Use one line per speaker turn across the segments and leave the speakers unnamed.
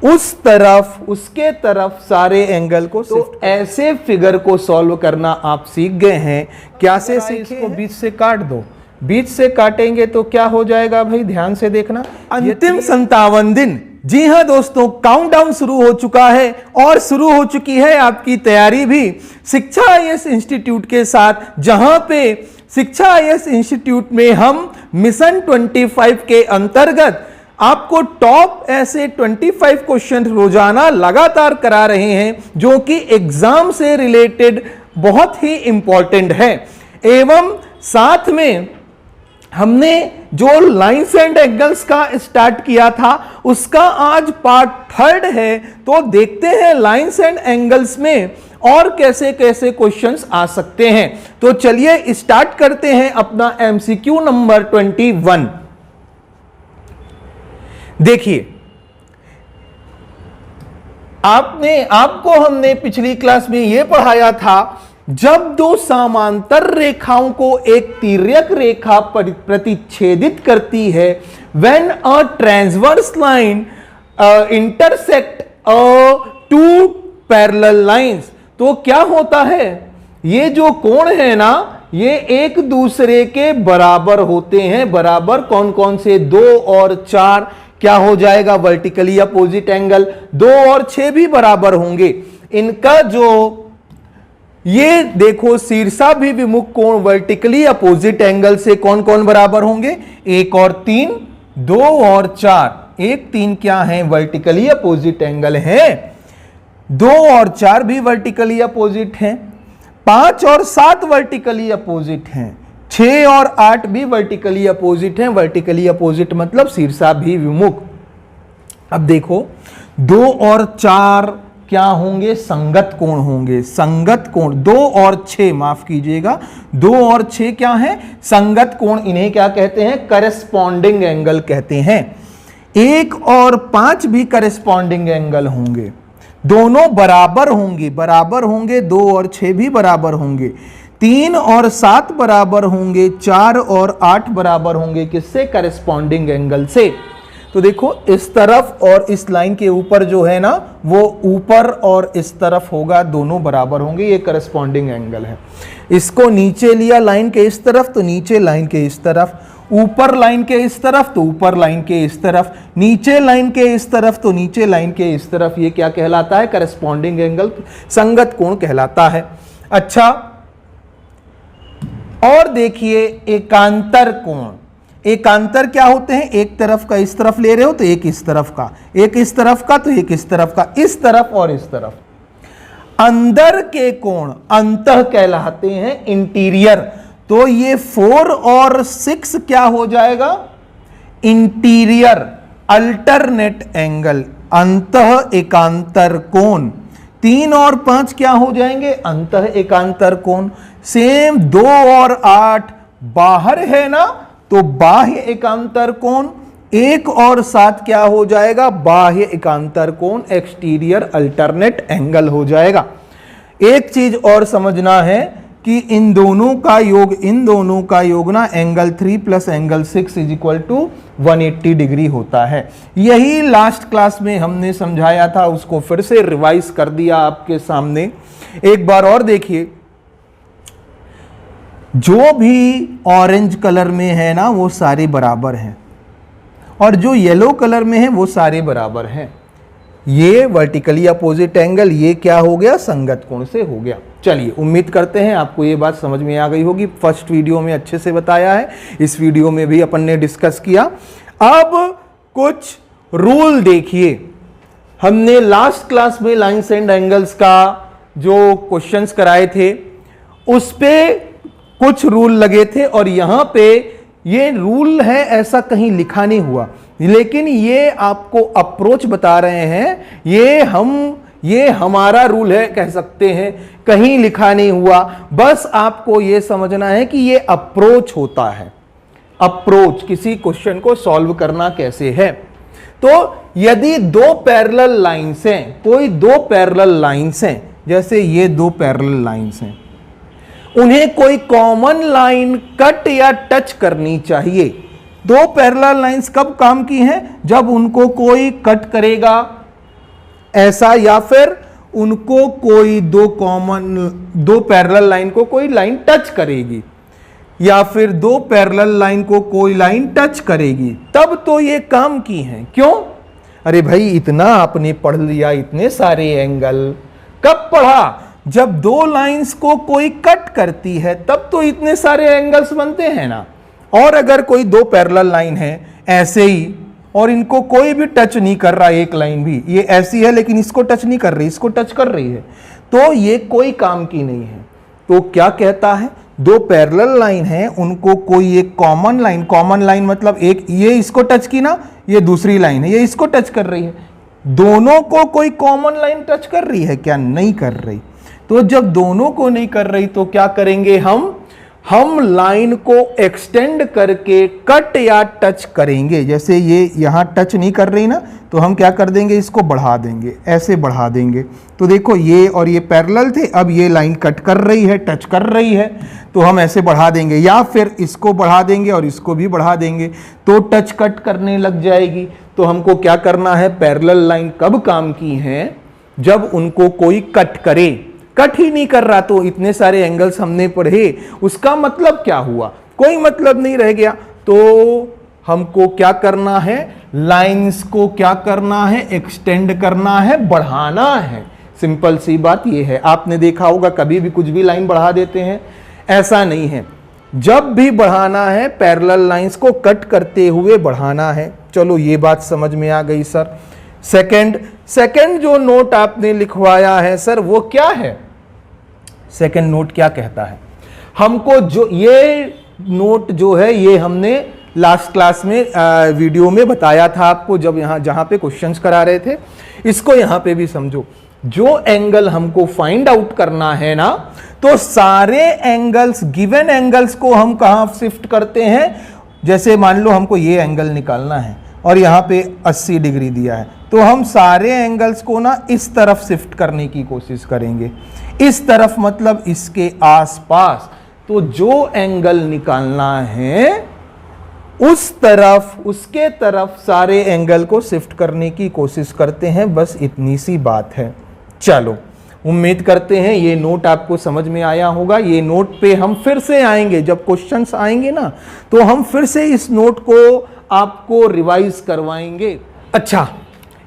उस तरफ, उसके तरफ सारे एंगल को। तो ऐसे फिगर को सॉल्व करना आप सीख गए हैं। क्या से सीखे? इसको बीच से काट दो। बीच से काटेंगे तो क्या हो जाएगा भाई, ध्यान से देखना। अंतिम 57 दिन। जी हां दोस्तों, काउंटडाउन शुरू हो चुका है और शुरू हो चुकी है आपकी तैयारी भी शिक्षा आईएएस इंस्टीट्यूट के साथ, जहां पे शिक्षा आईएएस इंस्टीट्यूट में हम मिशन 25 के अंतर्गत आपको टॉप ऐसे 25 क्वेश्चन रोजाना लगातार करा रहे हैं, जो कि एग्जाम से रिलेटेड बहुत ही इंपॉर्टेंट है। एवं साथ में हमने जो लाइंस एंड एंगल्स का स्टार्ट किया था, उसका आज पार्ट 3 है। तो देखते हैं लाइंस एंड एंगल्स में और कैसे कैसे क्वेश्चंस आ सकते हैं। तो चलिए स्टार्ट करते हैं अपना एमसीक्यू नंबर 21। देखिए, आपको हमने पिछली क्लास में यह पढ़ाया था, जब दो समांतर रेखाओं को एक तिर्यक रेखा प्रतिच्छेदित करती है, when a transverse line intersect two parallel lines, तो क्या होता है, ये जो कोण है ना, ये एक दूसरे के बराबर होते हैं। बराबर कौन कौन से? 2 और 4 क्या हो जाएगा, वर्टिकली अपोजिट एंगल। 2 और 6 भी बराबर होंगे। इनका जो ये देखो शीर्षाभि विमुख कोण वर्टिकली अपोजिट एंगल से कौन कौन बराबर होंगे? 1 और 3, 2 और 4। 1, 3 क्या है? वर्टिकली अपोजिट एंगल है। 2 और 4 भी वर्टिकली अपोजिट हैं। 5 और 7 वर्टिकली अपोजिट हैं। 6 और 8 भी वर्टिकली अपोजिट हैं। वर्टिकली अपोजिट मतलब शीर्षाभि विमुख। अब देखो, 2 और 4 क्या होंगे? संगत कोण होंगे। संगत कोण 2 और 6, माफ कीजिएगा, 2 और 6 क्या है? संगत कोण। इन्हें क्या कहते हैं? करेस्पॉन्डिंग एंगल कहते हैं। 1 और 5 भी करेस्पॉन्डिंग एंगल होंगे। दोनों बराबर होंगे, बराबर होंगे। 2 और 6 भी बराबर होंगे। 3 और 7 बराबर होंगे। 4 और 8 बराबर होंगे। किससे? करेस्पॉन्डिंग एंगल से। तो देखो, इस तरफ और इस लाइन के ऊपर जो है ना, वो ऊपर और इस तरफ होगा, दोनों बराबर होंगे। ये करस्पॉन्डिंग एंगल है। इसको नीचे लिया लाइन के इस तरफ, तो नीचे लाइन के इस तरफ। ऊपर लाइन के इस तरफ, तो ऊपर लाइन के इस तरफ। नीचे लाइन के इस तरफ, तो नीचे लाइन के इस तरफ। ये क्या कहलाता है? करस्पॉन्डिंग एंगल, संगत कोण कहलाता है। अच्छा, और देखिए एकांतर कोण। एकांतर क्या होते हैं? एक तरफ का इस तरफ ले रहे हो तो एक इस तरफ का, एक इस तरफ का तो एक इस तरफ का, इस तरफ और इस तरफ। अंदर के कोण अंतः कहलाते हैं, इंटीरियर। तो ये 4 और 6 क्या हो जाएगा? इंटीरियर अल्टरनेट एंगल, अंतः एकांतर कोण। 3 और 5 क्या हो जाएंगे? अंतः एकांतर कोण। सेम 2 और 8 बाहर है ना, तो बाह्य एकांतर कोण। 1 और 7 क्या हो जाएगा? बाह्य एकांतर कोण, एक्सटीरियर अल्टरनेट एंगल हो जाएगा। एक चीज और समझना है कि इन दोनों का योग ना angle 3 plus angle 6 is equal to 180 degree होता है। यही लास्ट क्लास में हमने समझाया था, उसको फिर से रिवाइज कर दिया आपके सामने। एक बार और देखिए, जो भी ऑरेंज कलर में है ना, वो सारे बराबर हैं, और जो येलो कलर में है वो सारे बराबर हैं। ये वर्टिकली अपोजिट एंगल, ये क्या हो गया? संगत कोण से हो गया। चलिए, उम्मीद करते हैं आपको ये बात समझ में आ गई होगी। फर्स्ट वीडियो में अच्छे से बताया है, इस वीडियो में भी अपन ने डिस्कस किया। अब कुछ रूल देखिए। हमने लास्ट क्लास में लाइंस एंड एंगल्स का जो क्वेश्चंस कराए थे, उस पे कुछ रूल लगे थे, और यहां पे ये रूल है ऐसा कहीं लिखा नहीं हुआ, लेकिन ये आपको अप्रोच बता रहे हैं। ये हमारा रूल है कह सकते हैं, कहीं लिखा नहीं हुआ। बस आपको ये समझना है कि ये अप्रोच होता है। अप्रोच किसी क्वेश्चन को सॉल्व करना कैसे है। तो यदि 2 पैरेलल लाइंस हैं, कोई 2 पैरेलल लाइंस हैं, जैसे ये 2 पैरेलल लाइंस हैं, उन्हें कोई कॉमन लाइन कट या टच करनी चाहिए। 2 पैरेलल लाइंस कब काम की हैं? जब उनको कोई कट करेगा ऐसा, या फिर उनको कोई दो पैरेलल लाइन को कोई लाइन टच करेगी, या फिर दो पैरेलल लाइन को कोई लाइन टच करेगी, तब तो ये काम की हैं। क्यों? अरे भाई इतना आपने पढ़ लिया, इतने सारे एंगल, कब पढ़ा? जब दो लाइंस को कोई कट करती है तब तो इतने सारे एंगल्स बनते हैं ना। और अगर कोई दो पैरेलल लाइन है ऐसे ही, और इनको कोई भी टच नहीं कर रहा, एक लाइन भी ये ऐसी है लेकिन इसको टच नहीं कर रही, इसको टच कर रही है, तो ये कोई काम की नहीं है। तो क्या कहता है? दो पैरेलल लाइन है, उनको कोई एक कॉमन लाइन मतलब एक ये इसको टच की ना, ये दूसरी लाइन है ये इसको टच कर रही है, दोनों को कोई कॉमन लाइन टच कर रही है क्या? नहीं कर रही। तो जब दोनों को नहीं कर रही तो क्या करेंगे हम लाइन को एक्सटेंड करके कट या टच करेंगे। जैसे ये यहां टच नहीं कर रही ना, तो हम क्या कर देंगे, इसको बढ़ा देंगे, ऐसे बढ़ा देंगे। तो देखो ये और ये पैरेलल थे, अब ये लाइन कट कर रही है, टच कर रही है, तो हम ऐसे बढ़ा देंगे, या फिर इसको बढ़ा देंगे और इसको भी बढ़ा देंगे, तो टच कट करने लग जाएगी। तो हमको क्या करना है? पैरेलल लाइन कब काम की है? जब उनको कोई कट करे। कट ही नहीं कर रहा तो इतने सारे एंगल्स हमने पढ़े, उसका मतलब क्या हुआ? कोई मतलब नहीं रह गया। तो हमको क्या करना है? लाइंस को क्या करना है? एक्सटेंड करना है, बढ़ाना है। सिंपल सी बात ये है। आपने देखा होगा कभी भी कुछ भी लाइन बढ़ा देते हैं, ऐसा नहीं है। जब भी बढ़ाना है पैरेलल लाइंस को कट करते हुए बढ़ाना है। चलो ये बात समझ में आ गई सर। सेकंड जो नोट आपने लिखवाया है सर, वो क्या है? सेकंड नोट क्या कहता है? हमको जो ये नोट जो है ये हमने लास्ट क्लास में वीडियो में बताया था आपको, जब जहां पे क्वेश्चंस करा रहे थे। इसको यहां पे भी समझो। जो एंगल हमको फाइंड आउट करना है ना, तो सारे एंगल्स, गिवन एंगल्स को हम कहां शिफ्ट करते हैं? जैसे मान लो हमको ये एंगल निकालना है और यहां पे 80 डिग्री दिया है, तो हम सारे एंगल्स को ना इस तरफ शिफ्ट करने की कोशिश करेंगे। इस तरफ मतलब इसके आसपास। तो जो एंगल निकालना है उस तरफ, उसके तरफ सारे एंगल को शिफ्ट करने की कोशिश करते हैं। बस इतनी सी बात है। चलो, उम्मीद करते हैं ये नोट आपको समझ में आया होगा। ये नोट पे हम फिर से आएंगे, जब क्वेश्चंस आएंगे ना, तो हम फिर से इस नोट को आपको रिवाइज करवाएंगे। अच्छा,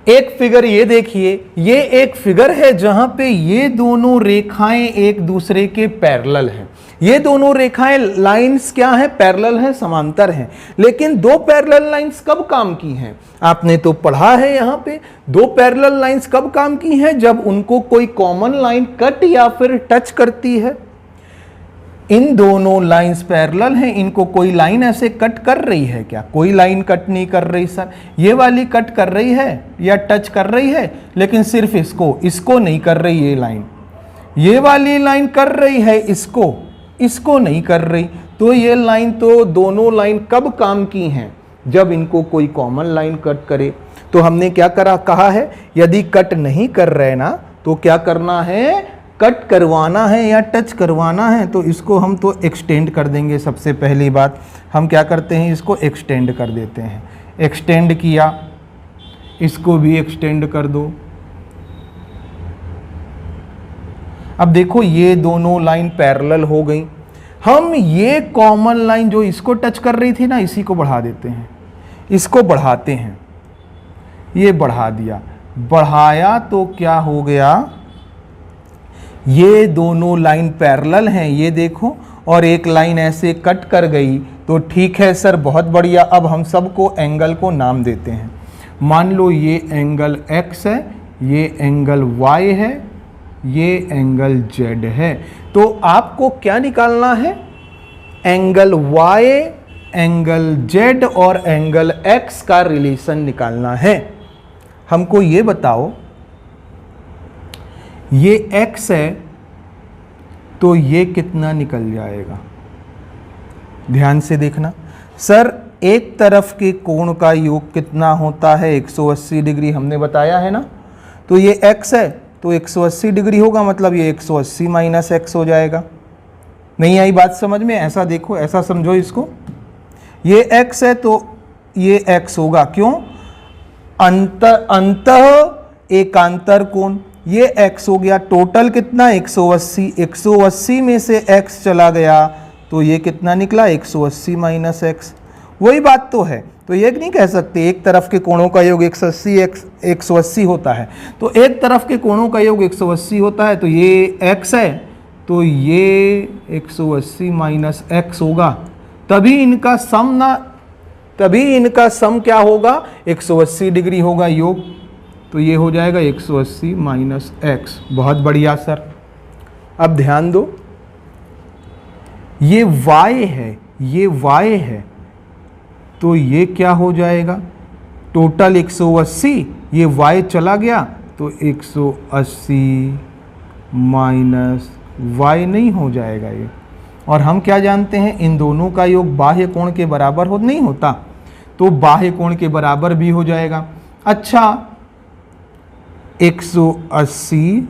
एक फिगर ये देखिए, ये एक फिगर है जहां पे ये दोनों रेखाएं एक दूसरे के पैरेलल हैं। ये दोनों रेखाएं, लाइंस क्या है? पैरेलल हैं, समांतर हैं। लेकिन दो पैरेलल लाइंस कब काम की हैं? आपने तो पढ़ा है यहां पे। दो पैरेलल लाइंस कब काम की हैं? जब उनको कोई कॉमन लाइन कट या फिर टच करती है। इन दोनों लाइंस पैरेलल हैं, इनको कोई लाइन ऐसे कट कर रही है क्या? कोई लाइन कट नहीं कर रही सर। ये वाली कट कर रही है या टच कर रही है, लेकिन सिर्फ इसको नहीं कर रही। ये लाइन, ये वाली लाइन कर रही है, इसको नहीं कर रही। तो ये लाइन, तो दोनों लाइन कब काम की हैं? जब इनको कोई कॉमन लाइन कट करे। तो हमने क्या कहा है? यदि कट नहीं कर रहे ना, तो क्या करना है? कट करवाना है या टच करवाना है, तो इसको हम तो एक्सटेंड कर देंगे। सबसे पहली बात हम क्या करते हैं? इसको एक्सटेंड कर देते हैं। एक्सटेंड किया, इसको भी एक्सटेंड कर दो। अब देखो ये दोनों लाइन पैरेलल हो गई। हम ये कॉमन लाइन जो इसको टच कर रही थी ना, इसी को बढ़ा देते हैं, इसको बढ़ाते हैं। ये बढ़ा दिया, बढ़ाया तो क्या हो गया? ये दोनों लाइन पैरेलल हैं, ये देखो, और एक लाइन ऐसे कट कर गई। तो ठीक है सर, बहुत बढ़िया। अब हम सबको एंगल को नाम देते हैं। मान लो ये एंगल x है, ये एंगल y है, ये एंगल z है। तो आपको क्या निकालना है? एंगल y, एंगल z और एंगल x का रिलेशन निकालना है। हमको ये बताओ, ये x है तो ये कितना निकल जाएगा? ध्यान से देखना सर। एक तरफ के कोण का योग कितना होता है? 180 डिग्री हमने बताया है ना। तो ये x है तो 180 डिग्री होगा, मतलब ये 180 माइनस x हो जाएगा। नहीं आई बात समझ में? ऐसा देखो, ऐसा समझो इसको। ये x है तो ये x होगा। क्यों? अंतः एकांतर कोण, ये x हो गया, टोटल कितना 180, 180 में से x चला गया तो ये कितना निकला 180 माइनस एक्स। वही बात तो है, तो ये नहीं कह सकते एक तरफ के कोणों का योग 180 होता है, तो एक तरफ के कोणों का योग 180 होता है, तो ये x है तो ये 180 माइनस एक्स होगा, तभी इनका सम क्या होगा 180 डिग्री होगा योग, तो ये हो जाएगा 180 माइनस एक्स। बहुत बढ़िया सर। अब ध्यान दो, ये y है, ये y है, तो ये क्या हो जाएगा टोटल 180, ये y चला गया तो 180 माइनस y नहीं हो जाएगा ये। और हम क्या जानते हैं, इन दोनों का योग बाह्य कोण के बराबर नहीं होता, तो बाह्य कोण के बराबर भी हो जाएगा। अच्छा, 180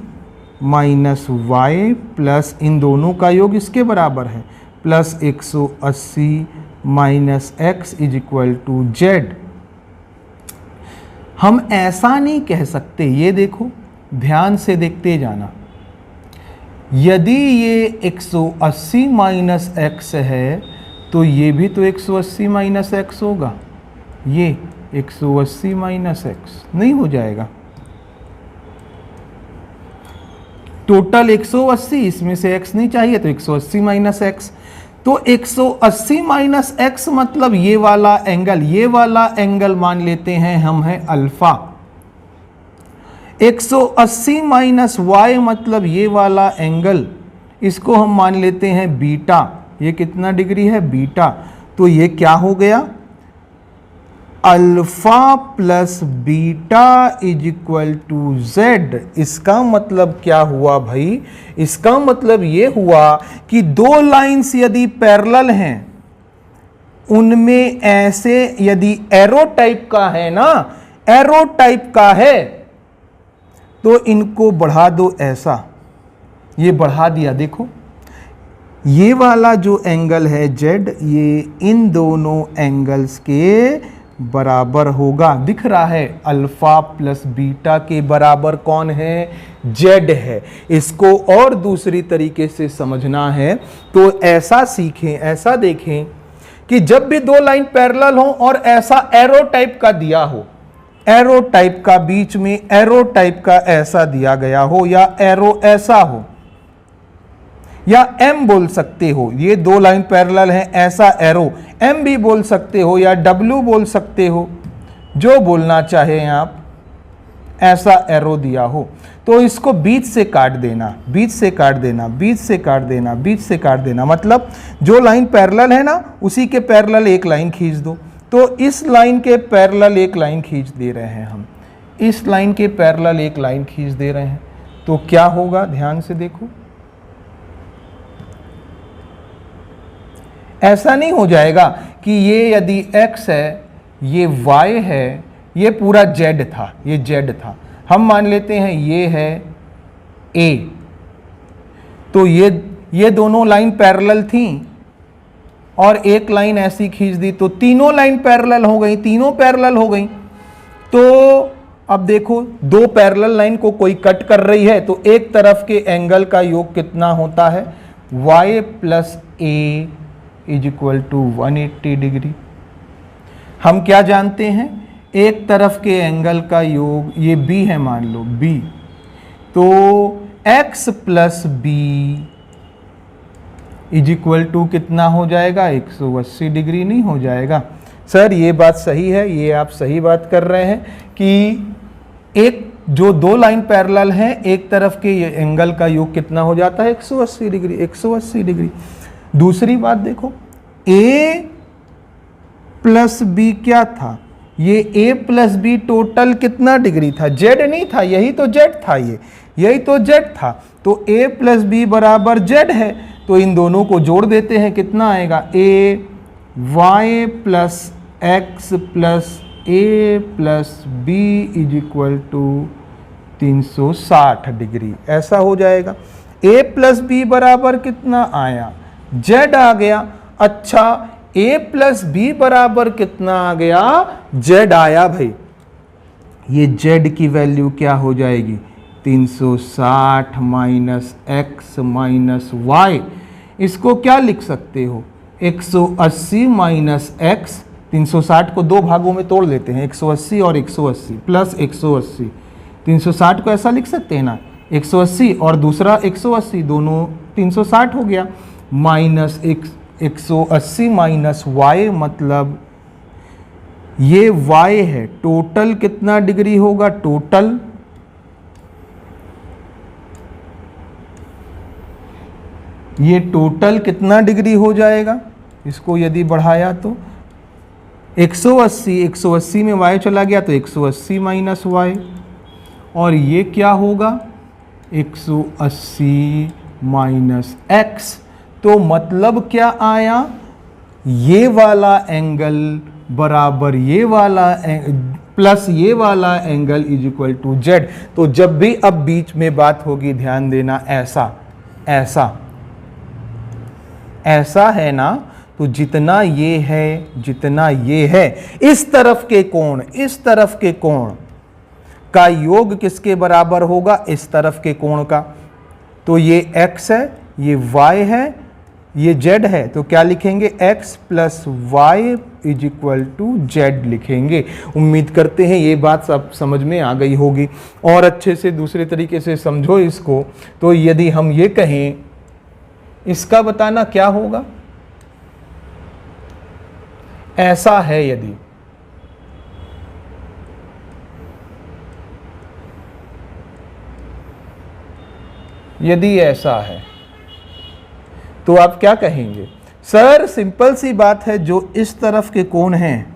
माइनस y प्लस इन दोनों का योग इसके बराबर है, plus 180 minus x is equal to z. हम ऐसा नहीं कह सकते, ये देखो ध्यान से देखते जाना, यदि ये 180 माइनस एक्स है तो ये भी तो 180 माइनस एक्स होगा, ये 180 माइनस एक्स नहीं हो जाएगा, टोटल 180, इसमें से x नहीं चाहिए तो 180 माइनस एक्स, तो 180 माइनस एक्स मतलब ये वाला एंगल मान लेते हैं हम है अल्फा। 180 माइनस y मतलब ये वाला एंगल, इसको हम मान लेते हैं बीटा, ये कितना डिग्री है बीटा, तो ये क्या हो गया alpha plus beta is equal to z. इसका मतलब क्या हुआ भाई, इसका मतलब ये हुआ कि दो लाइंस यदि पैरेलल हैं, उनमें ऐसे यदि एरो टाइप का है ना, एरो टाइप का है, तो इनको बढ़ा दो ऐसा, ये बढ़ा दिया, देखो ये वाला जो एंगल है जेड, ये इन दोनों एंगल्स के बराबर होगा। दिख रहा है अल्फा प्लस बीटा के बराबर कौन है, जेड है। इसको और दूसरी तरीके से समझना है तो ऐसा सीखें, ऐसा देखें कि जब भी दो लाइन पैरेलल हो और ऐसा एरो टाइप का दिया हो, एरो टाइप का बीच में एरो टाइप का ऐसा दिया गया हो, या एरो ऐसा हो, या M बोल सकते हो, ये दो लाइन पैरेलल हैं ऐसा एरो M भी बोल सकते हो, या W बोल सकते हो, जो बोलना चाहे आप, ऐसा एरो दिया हो तो इसको बीच से काट देना, बीच से काट देना, बीच से काट देना, बीच से काट देना, मतलब जो लाइन पैरेलल है ना उसी के पैरेलल एक लाइन खींच दो। तो इस लाइन के पैरेलल एक लाइन खींच दे रहे हैं हम, इस लाइन के पैरेलल एक लाइन खींच दे रहे हैं, तो क्या होगा ध्यान से देखो, ऐसा नहीं हो जाएगा कि ये यदि x है, ये y है, ये पूरा z था, ये z था, हम मान लेते हैं ये है a, तो ये दोनों लाइन पैरेलल थी और एक लाइन ऐसी खींच दी तो तीनों लाइन पैरेलल हो गई, तीनों पैरेलल हो गई। तो अब देखो दो पैरेलल लाइन को कोई कट कर रही है तो एक तरफ के एंगल का योग कितना होता है, y plus a is equal to 180 degree. हम क्या जानते हैं, एक तरफ के एंगल का योग, ये b है मान लो b, तो x plus b is equal to कितना हो जाएगा 180 डिग्री नहीं हो जाएगा। सर ये बात सही है, ये आप सही बात कर रहे हैं कि एक जो दो लाइन पैरेलल हैं एक तरफ के एंगल का योग कितना हो जाता है 180 डिग्री, 180 डिग्री। दूसरी बात देखो, a प्लस बी क्या था, ये a प्लस बी टोटल कितना डिग्री था, z नहीं था, यही तो z था, यही तो z था, तो a प्लस बी बराबर z है, तो इन दोनों को जोड़ देते हैं, कितना आएगा a y plus x plus a plus b is equal to 360 degree, ऐसा हो जाएगा। a प्लस बी बराबर कितना आया, z आ गया। अच्छा a प्लस बी बराबर कितना आ गया, z आया भाई। ये z की वैल्यू क्या हो जाएगी, 360 माइनस एक्स माइनस वाई। इसको क्या लिख सकते हो, 180 माइनस एक्स, 360 को दो भागों में तोड़ लेते हैं, 180 और 180 प्लस 180। 360 को ऐसा लिख सकते हैं ना, 180 और दूसरा 180, दोनों 360 हो गया, माइनस 180 माइनस वाई, मतलब ये y है। टोटल कितना डिग्री होगा, टोटल ये टोटल कितना डिग्री हो जाएगा, इसको यदि बढ़ाया तो 180 में y चला गया तो 180 माइनस वाई, और ये क्या होगा 180 माइनस x। तो मतलब क्या आया, ये वाला एंगल बराबर ये वाला प्लस ये वाला angle is equal to z। तो जब भी अब बीच में बात होगी ध्यान देना, ऐसा ऐसा ऐसा है ना, तो जितना ये है जितना ये है, इस तरफ के कोण, इस तरफ के कोण का योग किसके बराबर होगा, इस तरफ के कोण का। तो ये x है, ये y है, ये z है, तो क्या लिखेंगे, x plus y is equal to z लिखेंगे। उम्मीद करते हैं ये बात सब समझ में आ गई होगी। और अच्छे से दूसरे तरीके से समझो इसको, तो यदि हम ये कहें, इसका बताना क्या होगा, ऐसा है यदि ऐसा है तो आप क्या कहेंगे, सर सिंपल सी बात है, जो इस तरफ के कोण हैं,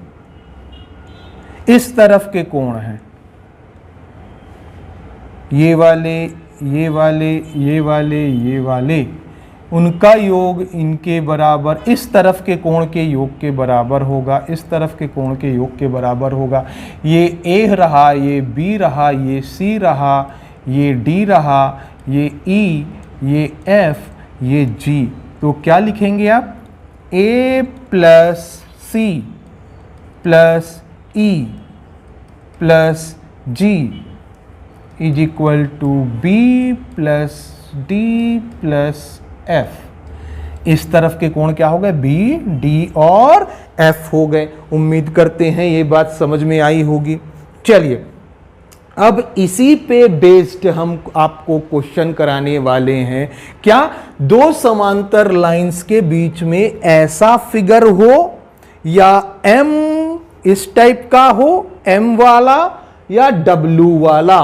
इस तरफ के कोण हैं, ये वाले ये वाले ये वाले ये वाले, उनका योग इनके बराबर इस तरफ के कोण के योग के बराबर होगा, इस तरफ के कोण के योग के बराबर होगा। ये A रहा, ये B रहा, ये C रहा, ये D रहा, ये E, ये F, ये G। तो क्या लिखेंगे आप, A plus C plus E plus G is equal to B plus D plus F। इस तरफ के कोण क्या हो गए, B, D और F हो गए। उम्मीद करते हैं ये बात समझ में आई होगी। चलिए अब इसी पे बेस्ड हम आपको क्वेश्चन कराने वाले हैं। क्या दो समांतर लाइंस के बीच में ऐसा फिगर हो, या M इस टाइप का हो, M वाला या W वाला,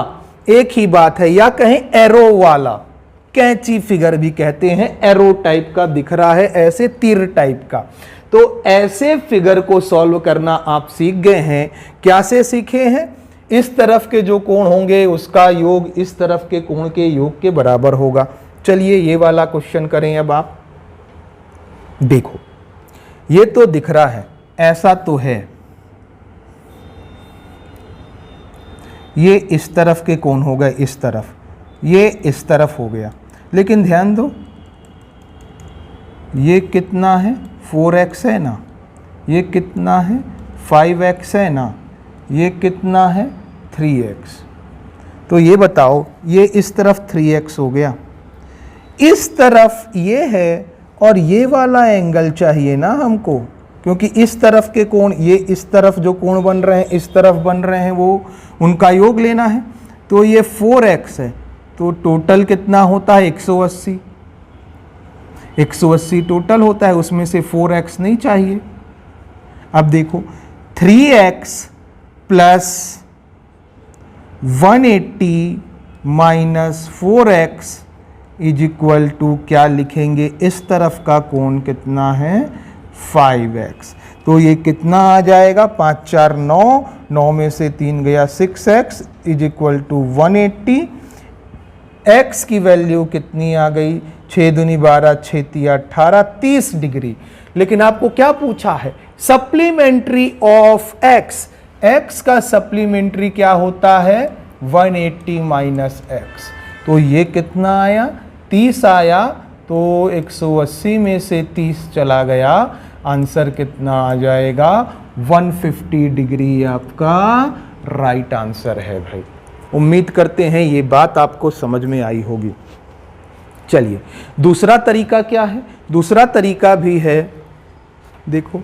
एक ही बात है, या कहें एरो वाला, कैंची फिगर भी कहते हैं, एरो टाइप का दिख रहा है, ऐसे तीर टाइप का। तो ऐसे फिगर को सॉल्व करना आप सीख गए हैं। क्या से सीखे हैं, इस तरफ के जो कोण होंगे उसका योग इस तरफ के कोण के योग के बराबर होगा। चलिए ये वाला क्वेश्चन करें। अब आप देखो, ये तो दिख रहा है, ऐसा तो है, ये इस तरफ के कोण हो गए, इस तरफ, ये इस तरफ हो गया। लेकिन ध्यान दो, ये कितना है, 4x है ना, ये कितना है, 5x है ना, ये कितना है, 3x। तो ये बताओ, ये इस तरफ 3x हो गया, इस तरफ ये है, और ये वाला एंगल चाहिए ना हमको, क्योंकि इस तरफ के कोण, ये इस तरफ जो कोण बन रहे हैं, इस तरफ बन रहे हैं, वो उनका योग लेना है। तो ये 4x है, तो टोटल कितना होता है, 180। 180 टोटल होता है, उसमें से 4x नहीं चाहिए। अब देखो, 3x plus 180 minus 4x is equal to क्या लिखेंगे, इस तरफ का कोण कितना है, 5x। तो ये कितना आ जाएगा, 5 4 9, 9 में से 3 गया, 6x is equal to 180। x की वैल्यू कितनी आ गई, 6 दूनी 12, 6 तिया 18, 30 डिग्री। लेकिन आपको क्या पूछा है, सप्लीमेंट्री ऑफ x। x का सप्लीमेंट्री क्या होता है, 180 माइनस x। तो ये कितना आया, 30 आया। तो 180 में से 30 चला गया, आंसर कितना आ जाएगा, 150 डिग्री आपका राइट आंसर है भाई। उम्मीद करते हैं ये बात आपको समझ में आई होगी। चलिए दूसरा तरीका क्या है? दूसरा तरीका भी है, देखो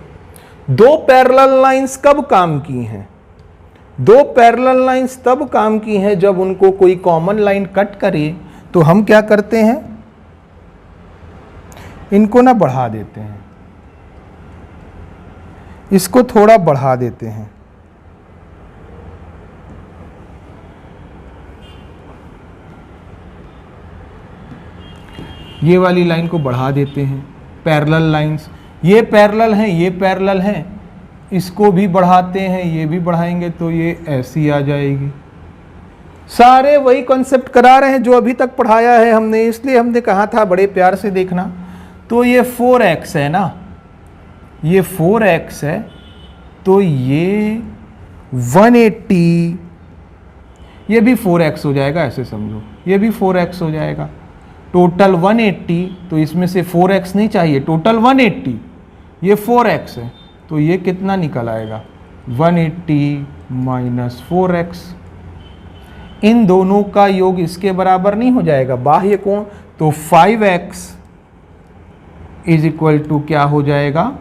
दो पैरेलल लाइंस कब काम की हैं? दो पैरेलल लाइंस तब काम की हैं जब उनको कोई कॉमन लाइन कट करे, तो हम क्या करते हैं, इनको ना बढ़ा देते हैं, इसको थोड़ा बढ़ा देते हैं, ये वाली लाइन को बढ़ा देते हैं। पैरेलल लाइंस, ये पैरेलल हैं, ये पैरेलल हैं, इसको भी बढ़ाते हैं, ये भी बढ़ाएंगे तो ये ऐसी आ जाएगी। सारे वही कॉन्सेप्ट करा रहे हैं जो अभी तक पढ़ाया है हमने, इसलिए हमने कहा था बड़े प्यार से देखना। तो ये 4x है ना, ये 4x है, तो ये 180, ये भी 4x हो जाएगा, ऐसे समझो, ये भी 4x हो जाएगा। टोटल 180, तो इसमें से 4x नहीं चाहिए, टोटल 180, ये 4x है, तो ये कितना निकल आएगा, 180 माइनस 4x। इन दोनों का योग इसके बराबर नहीं हो जाएगा, बाह्य कोण, तो 5x इज इक्वल टू क्या हो जाएगा,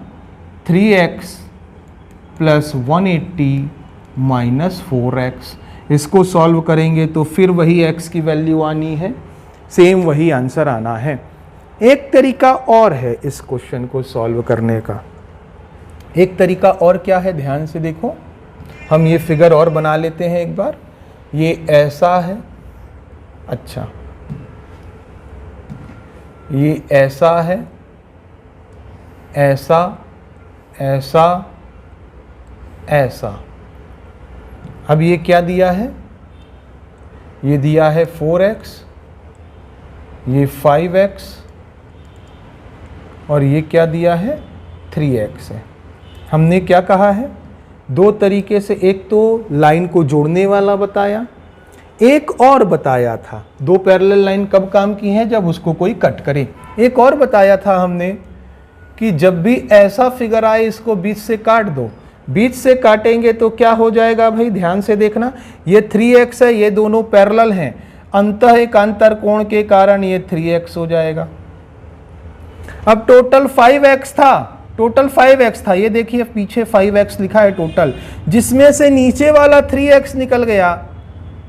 3x प्लस 180 माइनस 4x। इसको सॉल्व करेंगे तो फिर वही x की वैल्यू आनी है, सेम वही आंसर आना है। एक तरीका और है इस क्वेश्चन को सॉल्व करने का। एक तरीका और क्या है, ध्यान से देखो, हम ये फिगर और बना लेते हैं एक बार। ये ऐसा है, अच्छा ये ऐसा है, ऐसा, ऐसा, ऐसा। अब ये क्या दिया है, ये दिया है 4x, ये 5x, और ये क्या दिया है, 3x है। हमने क्या कहा है, दो तरीके से, एक तो लाइन को जोड़ने वाला बताया, एक और बताया था दो पैरेलल लाइन कब काम की है, जब उसको कोई कट करे। एक और बताया था हमने कि जब भी ऐसा फिगर आए इसको बीच से काट दो। बीच से काटेंगे तो क्या हो जाएगा भाई, ध्यान से देखना, ये 3x है, ये दोनों पैरेलल हैं, अंतः एकांतर कोण के कारण ये 3x हो जाएगा। अब टोटल 5x था, टोटल 5x था, ये देखिए पीछे 5x लिखा है टोटल, जिसमें से नीचे वाला 3x निकल गया,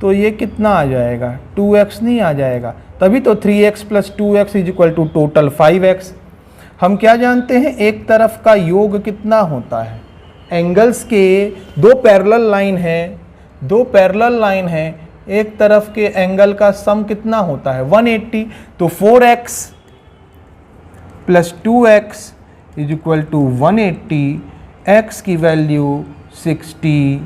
तो ये कितना आ जाएगा, 2x नहीं आ जाएगा, तभी तो 3x plus 2x is equal to total 5x। हम क्या जानते हैं, एक तरफ का योग कितना होता है, एंगल्स के, दो पैरेलल लाइन है, दो पैरेलल लाइन है, एक तरफ के एंगल का सम कितना होता है, 180, तो 4x plus 2x is equal to 180, x की वैल्यू 30,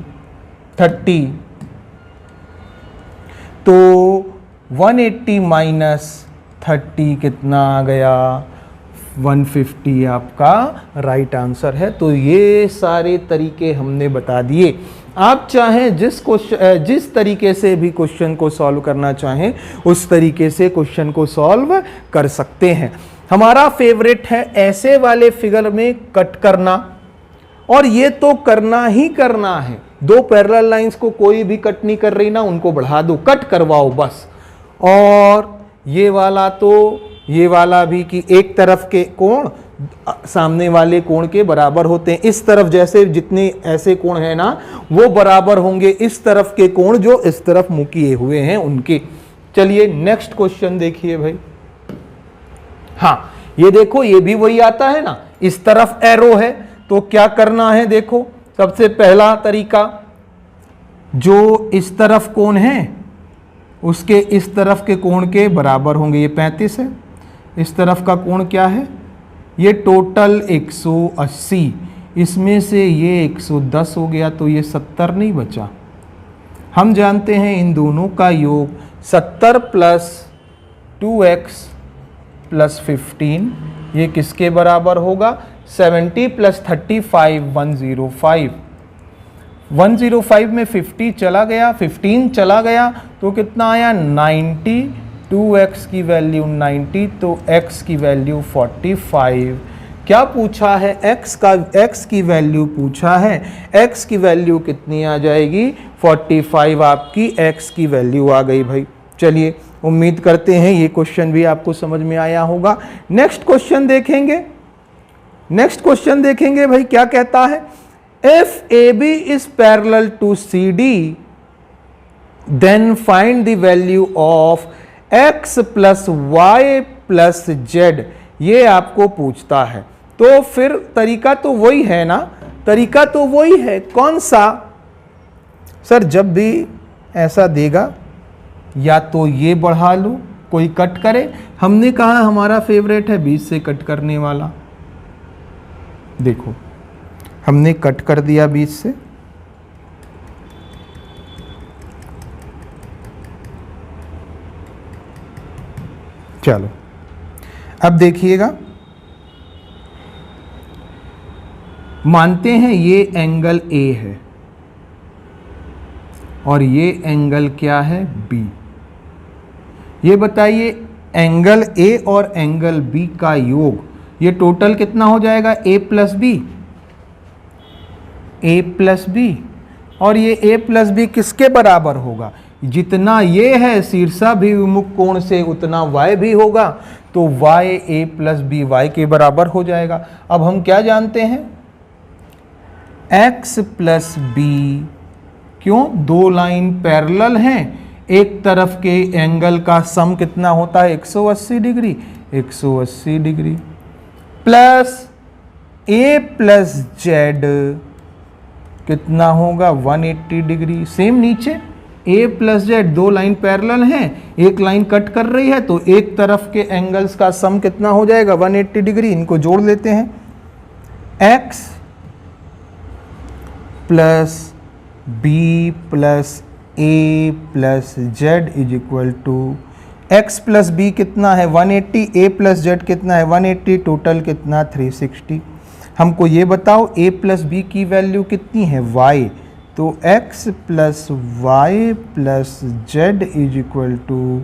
तो 180 माइनस 30 कितना आ गया, 150 आपका राइट आंसर है। तो ये सारे तरीके हमने बता दिए। आप चाहें जिस तरीके से भी क्वेश्चन को सॉल्व करना चाहें उस तरीके से क्वेश्चन को सॉल्व कर सकते हैं। हमारा फेवरेट है ऐसे वाले फिगर में कट करना, और ये तो करना ही करना है। दो पैरेलल लाइंस को कोई भी कट नहीं कर रही ना, उनको बढ़ा दो, कट करवाओ बस। और ये वाला तो ये वाला भी कि एक तरफ के कोण सामने वाले कोण के बराबर होते हैं, इस तरफ जैसे जितने ऐसे कोण है ना वो बराबर होंगे इस तरफ के कोण जो इस तरफ मुंह किए हुए हैं उनके। चलिए नेक्स्ट क्वेश्चन देखिए भाई। हाँ ये देखो, ये भी वही आता है ना, इस तरफ एरो है, तो क्या करना है, देखो सबसे पहला तरीका, जो इस तरफ कोण है उसके इस तरफ के कोण के बराबर होंगे, ये 35 है, इस तरफ का कोण क्या है, ये टोटल 180, इसमें से ये 110 हो गया, तो ये 70 नहीं बचा। हम जानते हैं इन दोनों का योग 70 प्लस 2x प्लस 15, ये किसके बराबर होगा, 70 प्लस 35 105। 105 में 50 चला गया, 15 चला गया, तो कितना आया 90, 2x की वैल्यू 90, तो x की वैल्यू 45। क्या पूछा है, x की वैल्यू पूछा है। x की वैल्यू कितनी आ जाएगी, 45 आपकी x की वैल्यू आ गई भाई। चलिए उम्मीद करते हैं ये क्वेश्चन भी आपको समझ में आया होगा। नेक्स्ट क्वेश्चन देखेंगे भाई क्या कहता है, if AB is parallel to CD then find the value of x plus y plus z. ये आपको पूछता है, तो फिर तरीका तो वही है ना, तरीका तो वही है। कौन सा सर, जब भी ऐसा देगा या तो ये बढ़ा लो, कोई कट करे। हमने कहा हमारा फेवरेट है बीच से कट करने वाला। देखो हमने कट कर दिया बीच से, चलो अब देखिएगा, मानते हैं ये एंगल A है और ये एंगल क्या है, B। ये बताइए एंगल A और एंगल B का योग, ये टोटल कितना हो जाएगा, A प्लस B। और ये A प्लस B किसके बराबर होगा, जितना ये है शीर्षाभिमुख कोण से उतना y भी होगा, तो y A plus B y के बराबर हो जाएगा। अब हम क्या जानते हैं, x प्लस B, क्यों, दो लाइन पैरेलल हैं, एक तरफ के एंगल का सम कितना होता है 180 degree, 180 degree plus A plus Z कितना होगा 180 डिग्री। सेम नीचे A प्लस Z, दो लाइन पैरेलल हैं, एक लाइन कट कर रही है, तो एक तरफ के एंगल्स का सम कितना हो जाएगा 180 डिग्री। इनको जोड़ लेते हैं, x plus B plus A plus Z is equal to x plus B कितना है 180, A प्लस Z कितना है 180, टोटल कितना 360। हमको ये बताओ A प्लस B की वैल्यू कितनी है y, तो x plus y plus z is equal to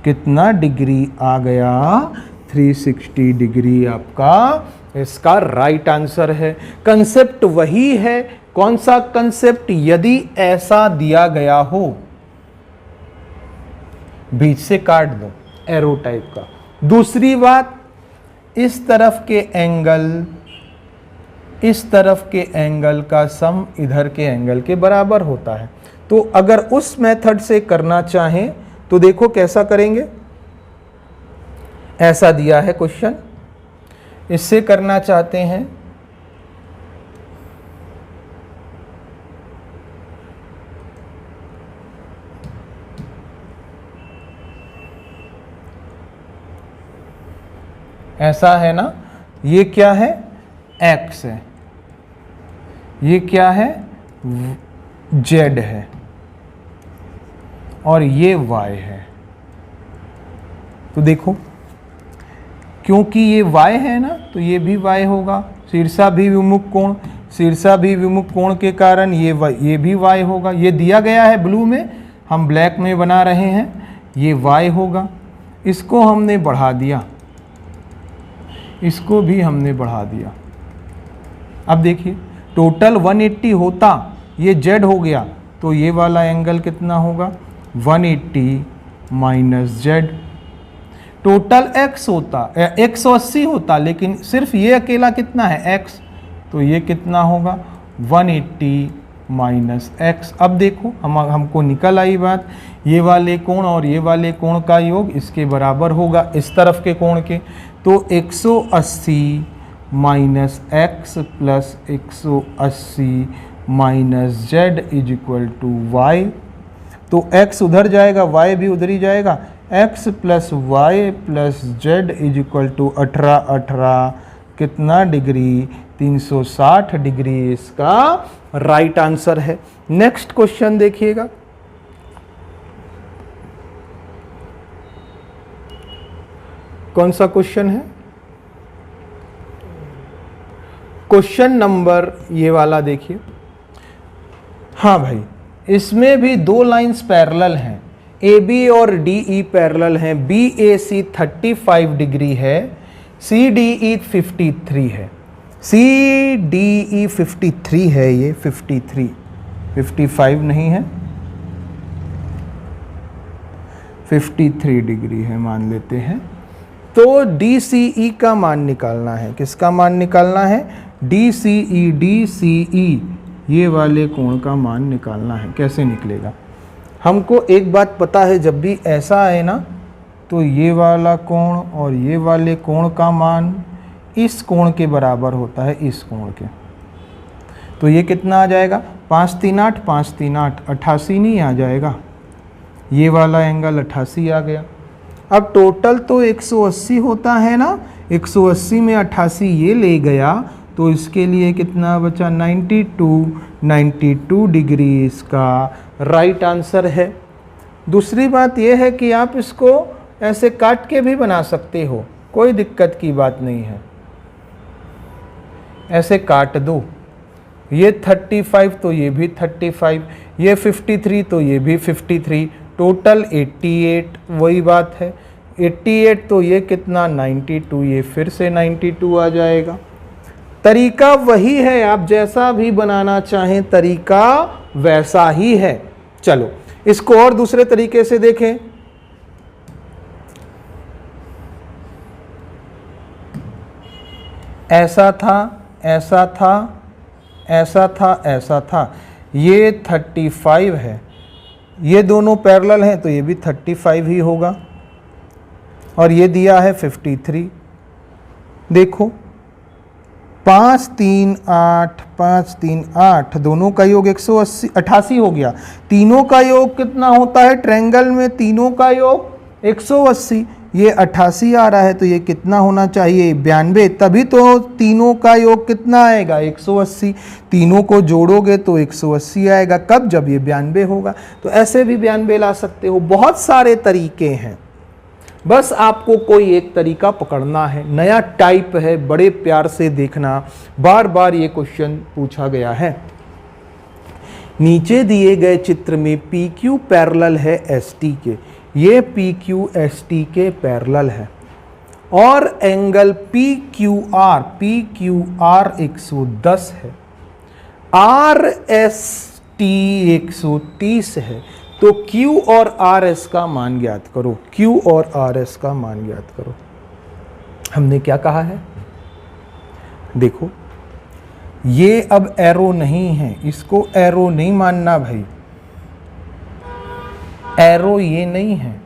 कितना डिग्री आ गया, 360 डिग्री आपका इसका राइट आंसर है। कंसेप्ट वही है, कौन सा कंसेप्ट, यदि ऐसा दिया गया हो, बीच से काट दो एरो टाइप का। दूसरी बात, इस तरफ के एंगल का सम इधर के एंगल के बराबर होता है। तो अगर उस मेथड से करना चाहें तो देखो कैसा करेंगे, ऐसा दिया है क्वेश्चन, इससे करना चाहते हैं ऐसा है ना, ये क्या है x है, ये क्या है z है और ये y है। तो देखो क्योंकि ये y है ना, तो ये भी y होगा, शीर्षाभिमुख कोण के कारण ये भी y होगा। ये दिया गया है ब्लू में, हम ब्लैक में बना रहे हैं, ये y होगा। इसको हमने बढ़ा दिया, इसको भी हमने बढ़ा दिया। अब देखिए टोटल 180 होता, ये z हो गया, तो ये वाला एंगल कितना होगा 180 माइनस z। टोटल x होता 180 होता, लेकिन सिर्फ ये अकेला कितना है x, तो ये कितना होगा 180 माइनस x। अब देखो हमको निकल आई बात, ये वाले कोण और ये वाले कोण का योग इसके बराबर होगा, इस तरफ के कोण के, तो 180 minus x plus 180 minus z is equal to y। तो x उधर जाएगा, y भी उधर ही जाएगा, x plus y plus z is equal to 18 कितना डिग्री 360 डिग्री इसका राइट आंसर है। नेक्स्ट क्वेश्चन देखिएगा, कौन सा क्वेश्चन है, क्वेश्चन नंबर ये वाला देखिए। हाँ भाई, इसमें भी दो लाइंस पैरेलल हैं, AB और DE पैरेलल हैं, BAC 35 डिग्री है, CDE 53 है, CDE 53 है, ये 53, 55 नहीं है, 53 डिग्री है मान लेते हैं। तो DCE का मान निकालना है। किसका मान निकालना है? DCE ये वाले कोण का मान निकालना है। कैसे निकलेगा? हमको एक बात पता है, जब भी ऐसा है ना तो ये वाला कोण और ये वाले कोण का मान इस कोण के बराबर होता है, इस कोण के। तो ये कितना आ जाएगा? 5 3 8, 5 3 8, 88 नहीं आ जाएगा? ये वाला एंगल 88 आ गया। अब टोटल तो 180 होता है ना, 180 में 88 ये ले गया, तो इसके लिए कितना बचा? 92 डिग्री इसका राइट आंसर है। दूसरी बात यह है कि आप इसको ऐसे काट के भी बना सकते हो, कोई दिक्कत की बात नहीं है। ऐसे काट दो, ये 35 तो ये भी 35, ये 53 तो ये भी 53, टोटल 88, वही बात है। 88 तो ये कितना? 92, ये फिर से 92 आ जाएगा। तरीका वही है, आप जैसा भी बनाना चाहें तरीका वैसा ही है। चलो इसको और दूसरे तरीके से देखें। ऐसा था, ऐसा था, ऐसा था, ऐसा था, ये 35 है, ये दोनों पैरेलल हैं तो ये भी 35 ही होगा, और ये दिया है 53। देखो 5 3 8, 5 3 8, दोनों का योग 180 88 हो गया। तीनों का योग कितना होता है? ट्रायंगल में तीनों का योग 180, ये 88 आ रहा है, तो ये कितना होना चाहिए? 92। तभी तो तीनों का योग कितना आएगा? 180। तीनों को जोड़ोगे तो 180 आएगा। कब? जब ये 92 होगा। तो ऐसे भी 92 ला सकते हो। बहुत सारे तरीके हैं, बस आपको कोई एक तरीका पकड़ना है। नया टाइप है, बड़े प्यार से देखना, बार बार ये क्वेश्चन पूछा गया है। नीचे दिए गए चित्र में PQ पैरेलल है ST के, ये PQ ST के पैरेलल है, और एंगल PQR 110 है, RST 130 है। तो Q और RS का मान ज्ञात करो, Q और RS का मान ज्ञात करो। हमने क्या कहा है? देखो ये अब एरो नहीं है, इसको एरो नहीं मानना भाई, एरो ये नहीं है।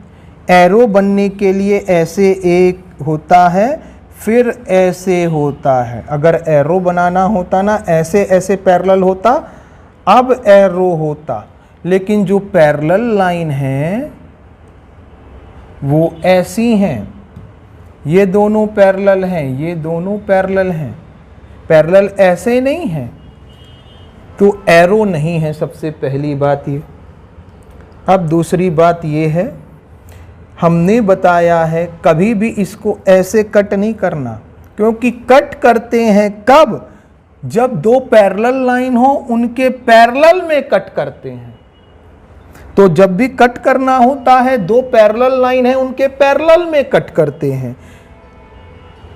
एरो बनने के लिए ऐसे एक होता है, फिर ऐसे होता है। अगर एरो बनाना होता ना, ऐसे ऐसे पैरेलल होता, अब एरो होता। लेकिन जो पैरेलल लाइन है वो ऐसी हैं, ये दोनों पैरेलल हैं, ये दोनों पैरेलल हैं, पैरेलल ऐसे नहीं हैं, तो एरो नहीं है। सबसे पहली बात ये। अब दूसरी बात ये है, हमने बताया है कभी भी इसको ऐसे कट नहीं करना, क्योंकि कट करते हैं कब? जब दो पैरेलल लाइन हो, उनके पैरेलल में कट करते हैं। तो जब भी कट करना होता है, दो पैरेलल लाइन है, उनके पैरेलल में कट करते हैं।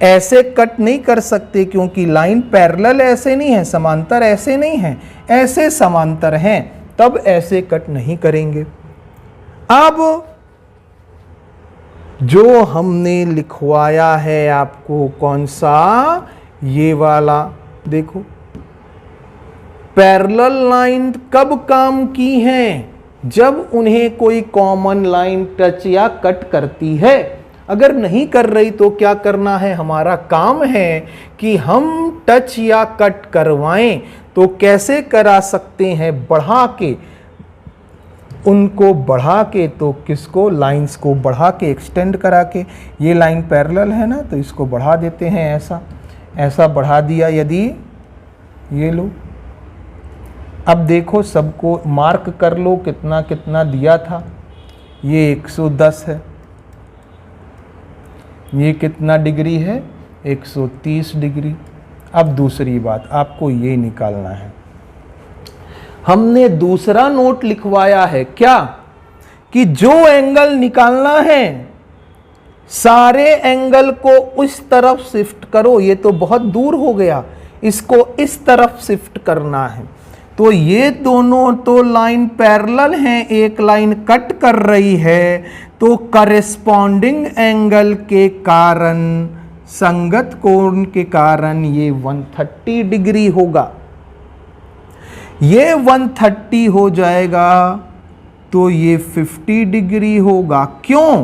ऐसे कट नहीं कर सकते, क्योंकि लाइन पैरेलल ऐसे नहीं है, समांतर ऐसे नहीं है, ऐसे समांतर हैं, तब ऐसे कट नहीं करेंगे। अब जो हमने लिखवाया है आपको, कौन सा? ये वाला देखो, पैरेलल लाइन कब काम की हैं? जब उन्हें कोई कॉमन लाइन टच या कट करती है। अगर नहीं कर रही तो क्या करना है? हमारा काम है कि हम टच या कट करवाएं। तो कैसे करा सकते हैं? बढ़ा के, उनको बढ़ा के। तो किसको? लाइंस को बढ़ा के, एक्सटेंड करा के। ये लाइन पैरेलल है ना, तो इसको बढ़ा देते हैं, ऐसा ऐसा बढ़ा दिया। यदि ये लो, अब देखो सबको मार्क कर लो, कितना कितना दिया था। ये 110 है, ये कितना डिग्री है? 130 डिग्री। अब दूसरी बात आपको ये निकालना है, हमने दूसरा नोट लिखवाया है क्या? कि जो एंगल निकालना है सारे एंगल को उस तरफ शिफ्ट करो, ये तो बहुत दूर हो गया, इसको इस तरफ शिफ्ट करना है। तो ये दोनों तो लाइन पैरेलल हैं, एक लाइन कट कर रही है, तो करेस्पॉन्डिंग एंगल के कारण, संगत कोण के कारण ये 130 डिग्री होगा। ये 130 हो जाएगा तो ये 50 डिग्री होगा। क्यों?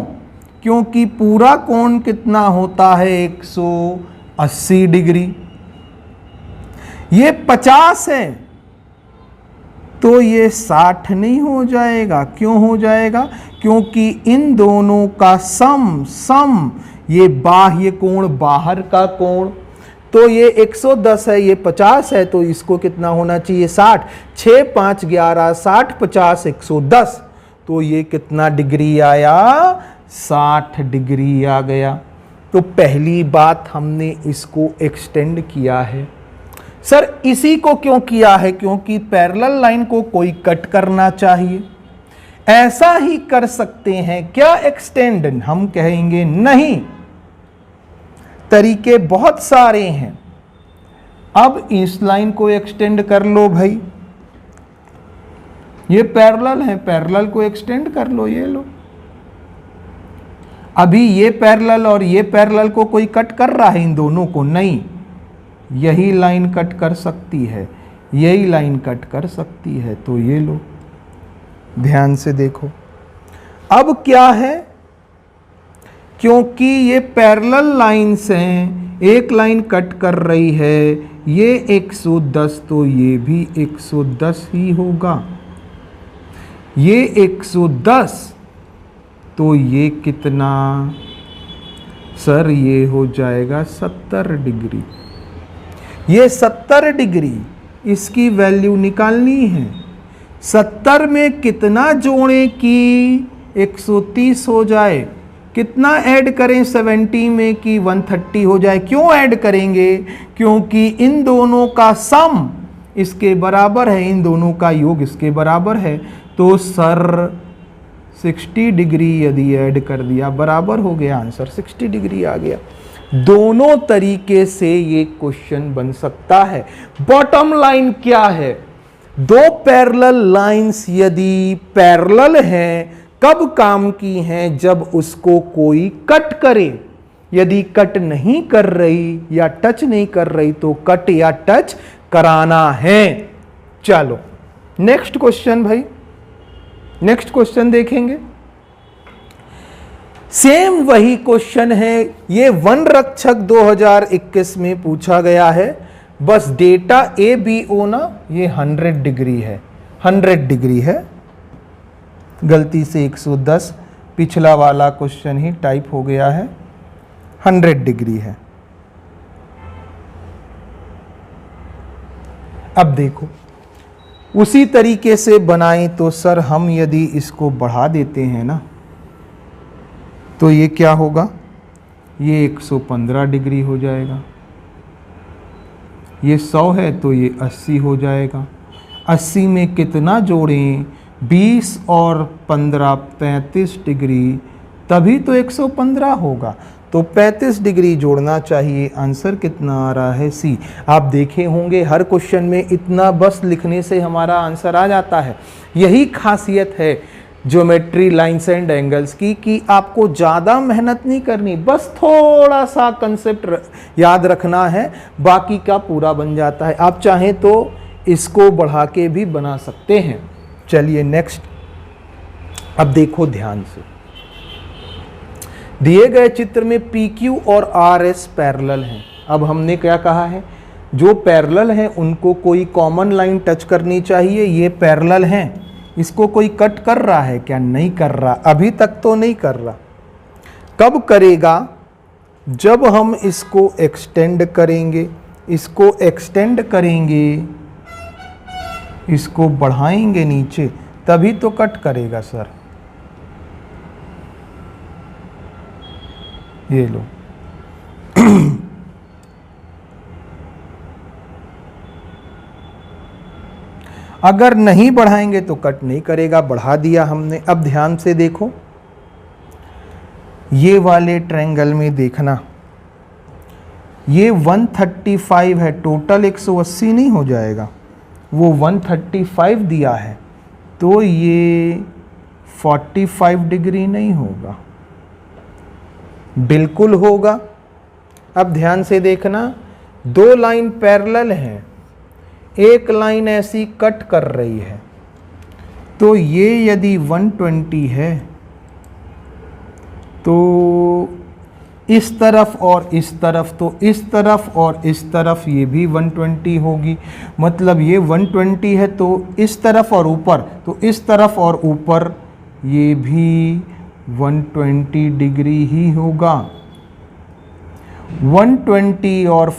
क्योंकि पूरा कोण कितना होता है? 180 डिग्री। ये 50 है तो ये 60 नहीं हो जाएगा। क्यों हो जाएगा? क्योंकि इन दोनों का सम ये बाह्य कोण, बाहर का कोण, तो ये 110 है, ये 50 है, तो इसको कितना होना चाहिए? 60। 6 5 11 60 50 110, तो ये कितना डिग्री आया? 60 डिग्री आ गया। तो पहली बात हमने इसको एक्सटेंड किया है। सर इसी को क्यों किया है? क्योंकि पैरेलल लाइन को कोई कट करना चाहिए। ऐसा ही कर सकते हैं क्या एक्सटेंड? हम कहेंगे नहीं, तरीके बहुत सारे हैं। अब इस लाइन को एक्सटेंड कर लो भाई, ये पैरेलल है, पैरेलल को एक्सटेंड कर लो, ये लो। अभी ये पैरेलल और ये पैरेलल को कोई कट कर रहा है इन दोनों को? नहीं, यही लाइन कट कर सकती है, यही लाइन कट कर सकती है, तो ये लो, ध्यान से देखो। अब क्या है? क्योंकि ये पैरेलल लाइंस हैं, एक लाइन कट कर रही है, ये 110, तो ये भी 110 ही होगा। ये 110, तो ये कितना? सर ये हो जाएगा 70 डिग्री। ये 70 डिग्री, इसकी वैल्यू निकालनी है। 70 में कितना जोड़ें कि 130 हो जाए? कितना ऐड करें 70 में कि 130 हो जाए? क्यों ऐड करेंगे? क्योंकि इन दोनों का सम इसके बराबर है, इन दोनों का योग इसके बराबर है। तो सर 60 डिग्री यदि ऐड कर दिया, बराबर हो गया, आंसर 60 डिग्री आ गया। दोनों तरीके से ये क्वेश्चन बन सकता है। बॉटम लाइन क्या है? दो पैरेलल लाइंस यदि पैरेलल हैं, कब काम की हैं? जब उसको कोई कट करे। यदि कट नहीं कर रही या टच नहीं कर रही तो कट या टच कराना है। चलो नेक्स्ट क्वेश्चन भाई, नेक्स्ट क्वेश्चन देखेंगे। सेम वही क्वेश्चन है, ये वन रक्षक 2021 में पूछा गया है। बस डेटा ABO ना ये 100 डिग्री है, 100 डिग्री है, गलती से 110 पिछला वाला क्वेश्चन ही टाइप हो गया है, 100 डिग्री है। अब देखो उसी तरीके से बनाएं तो सर हम यदि इसको बढ़ा देते हैं ना तो ये क्या होगा? ये 115 डिग्री हो जाएगा। ये 100 है तो ये 80 हो जाएगा। 80 में कितना जोड़ें? 20 और 15 35 डिग्री, तभी तो 115 होगा। तो 35 डिग्री जोड़ना चाहिए। आंसर कितना आ रहा है? सी। आप देखे होंगे हर क्वेश्चन में इतना बस लिखने से हमारा आंसर आ जाता है। यही खासियत है ज्योमेट्री लाइंस एंड एंगल्स की कि आपको ज़्यादा मेहनत नहीं करनी, बस थोड़ा सा कंसेप्ट याद रखना है, बाकी का पूरा बन जाता है। आप चाहें तो इसको बढ़ा के भी बना सकते हैं। चलिए नेक्स्ट। अब देखो ध्यान से, दिए गए चित्र में PQ और RS पैरेलल हैं। अब हमने क्या कहा है? जो पैरेलल हैं उनको कोई कॉमन लाइन टच करनी चाहिए। ये पैरेलल हैं, इसको कोई कट कर रहा है क्या? नहीं कर रहा, अभी तक तो नहीं कर रहा। कब करेगा? जब हम इसको एक्सटेंड करेंगे, इसको एक्सटेंड करेंगे, इसको बढ़ाएंगे नीचे, तभी तो कट करेगा सर। ये लो अगर नहीं बढ़ाएंगे तो कट नहीं करेगा, बढ़ा दिया हमने। अब ध्यान से देखो, ये वाले ट्रायंगल में देखना, ये 135 है, टोटल 180 नहीं हो जाएगा, वो 135 दिया है, तो ये 45 डिग्री नहीं होगा, बिल्कुल होगा। अब ध्यान से देखना, दो लाइन पैरेलल हैं, एक लाइन ऐसी कट कर रही है, तो ये यदि 120 है तो इस तरफ और इस तरफ, तो इस तरफ और इस तरफ ये भी 120 होगी। मतलब ये 120 है तो इस तरफ और ऊपर, तो इस तरफ और ऊपर ये भी 120 डिग्री ही होगा। 120 और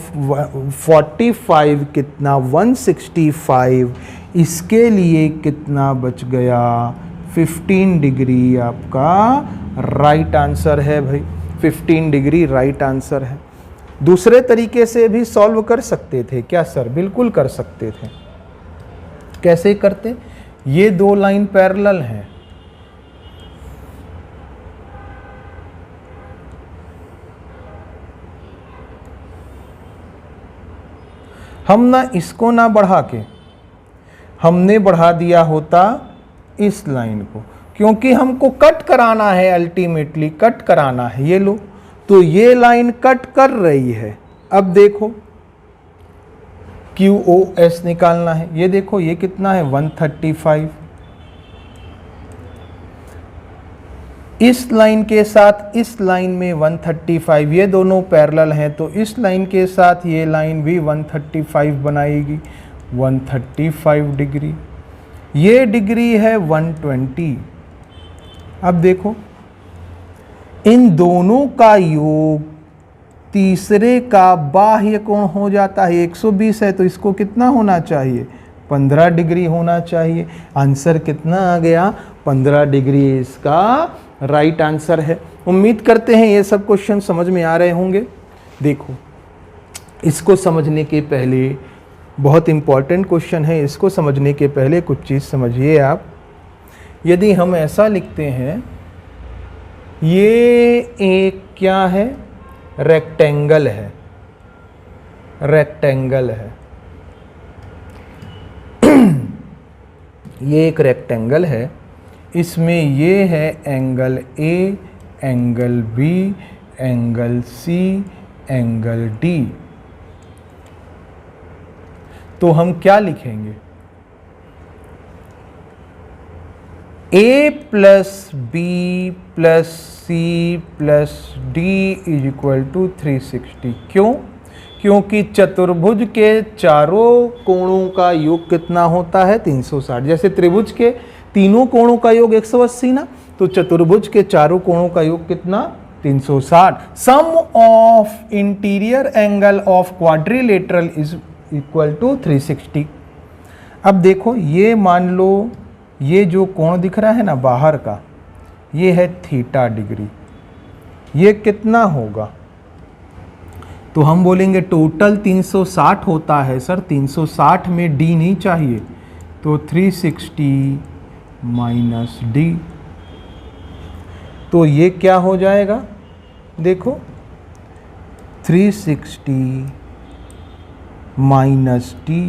45 कितना, 165, इसके लिए कितना बच गया, 15 डिग्री आपका राइट आंसर है भाई, 15 डिग्री राइट आंसर है। दूसरे तरीके से भी सॉल्व कर सकते थे क्या सर? बिल्कुल कर सकते थे। कैसे करते? ये दो लाइन पैरेलल हैं, हम ना इसको ना बढ़ा के हमने बढ़ा दिया होता इस लाइन को, क्योंकि हमको कट कराना है, अल्टीमेटली कट कराना है। ये लो, तो ये लाइन कट कर रही है। अब देखो QOS निकालना है, ये देखो ये कितना है 135, इस लाइन के साथ इस लाइन में 135, ये दोनों पैरेलल हैं, तो इस लाइन के साथ ये लाइन भी 135 बनाएगी, 135 डिग्री। ये डिग्री है 120। अब देखो इन दोनों का योग तीसरे का बाह्य कोण हो जाता है, 120 है तो इसको कितना होना चाहिए, 15 डिग्री होना चाहिए। आंसर कितना आ गया, 15 डिग्री इसका राइट आंसर है। उम्मीद करते हैं ये सब क्वेश्चन समझ में आ रहे होंगे। देखो इसको समझने के पहले, बहुत इंपॉर्टेंट क्वेश्चन है, इसको समझने के पहले कुछ चीज़ समझिए आप। यदि हम ऐसा लिखते हैं, ये एक क्या है, रेक्टेंगल है, रेक्टेंगल है ये एक रेक्टेंगल है, इसमें ये है angle A, angle B, angle C, angle D। तो हम क्या लिखेंगे, A plus B plus C plus D is equal to 360। क्यों? क्योंकि चतुर्भुज के चारों कोणों का योग कितना होता है, 360। जैसे त्रिभुज के तीनों कोणों का योग 180 ना, तो चतुर्भुज के चारों कोणों का योग कितना, 360। Sum of interior angle of quadrilateral is equal to 360। अब देखो ये मान लो ये जो कोण दिख रहा है ना बाहर का, ये है थीटा डिग्री, ये कितना होगा, तो हम बोलेंगे टोटल 360 होता है सर, 360 में D नहीं चाहिए, तो 360 माइनस D, तो ये क्या हो जाएगा, देखो 360 माइनस D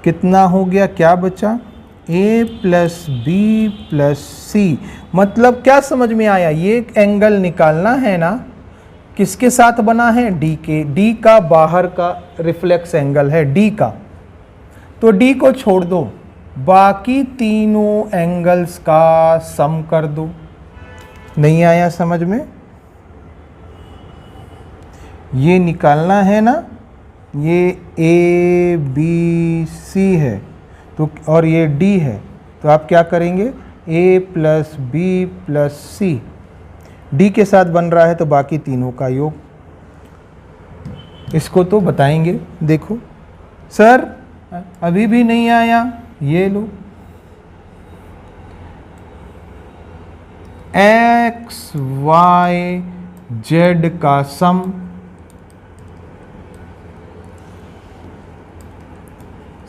कितना हो गया, क्या बचा, A plus B plus C। मतलब क्या समझ में आया, ये एक एंगल निकालना है ना, किसके साथ बना है, D के, D का बाहर का रिफ्लेक्स एंगल है D का, तो D को छोड़ दो, बाकी तीनों एंगल्स का सम कर दो। नहीं आया समझ में, ये निकालना है ना, ये A B C है तो, और ये D है, तो आप क्या करेंगे, A plus B plus C, D के साथ बन रहा है तो बाकी तीनों का योग, इसको तो बताएंगे। देखो सर अभी भी नहीं आया, ये लो X Y Z का सम,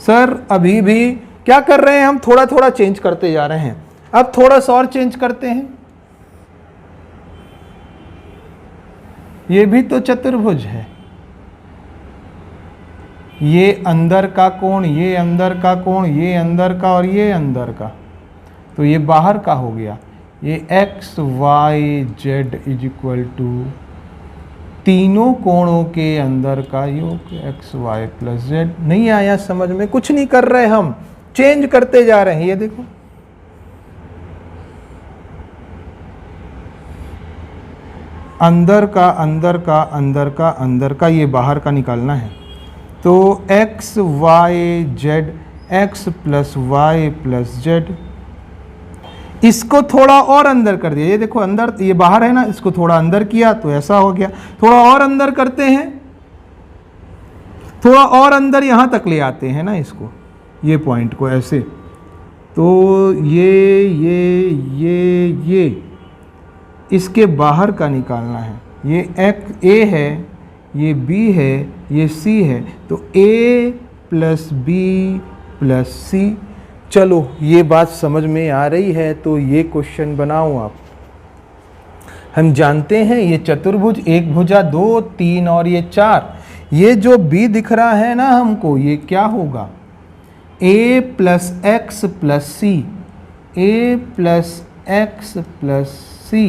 सर अभी भी क्या कर रहे हैं हम, थोड़ा थोड़ा चेंज करते जा रहे हैं। अब थोड़ा सा और चेंज करते हैं, ये भी तो चतुर्भुज है। ये अंदर का कोण, ये अंदर का कोण, ये अंदर का और ये अंदर का, तो ये बाहर का हो गया। ये x y z is equal to तीनों कोणों के अंदर का योग एक्स वाई प्लस जेड। नहीं आया समझ में? कुछ नहीं कर रहे हम, चेंज करते जा रहे हैं। ये देखो, अंदर का अंदर का अंदर का अंदर का, ये बाहर का निकालना है। तो x y z, x plus y plus z, इसको थोड़ा और अंदर कर दिया। ये देखो अंदर, ये बाहर है ना, इसको थोड़ा अंदर किया तो ऐसा हो गया। थोड़ा और अंदर करते हैं, थोड़ा और अंदर यहां तक ले आते हैं ना इसको, ये पॉइंट को ऐसे। तो ये इसके बाहर का निकालना है। ये एक्स ए है, ये बी है, ये सी है, तो ए प्लस बी प्लस सी। चलो ये बात समझ में आ रही है तो ये क्वेश्चन बनाओ आप। हम जानते हैं ये चतुर्भुज, एक भुजा, 2 3 और ये 4। ये जो बी दिख रहा है ना हमको, ये क्या होगा? ए प्लस एक्स प्लस सी, ए प्लस एक्स प्लस सी।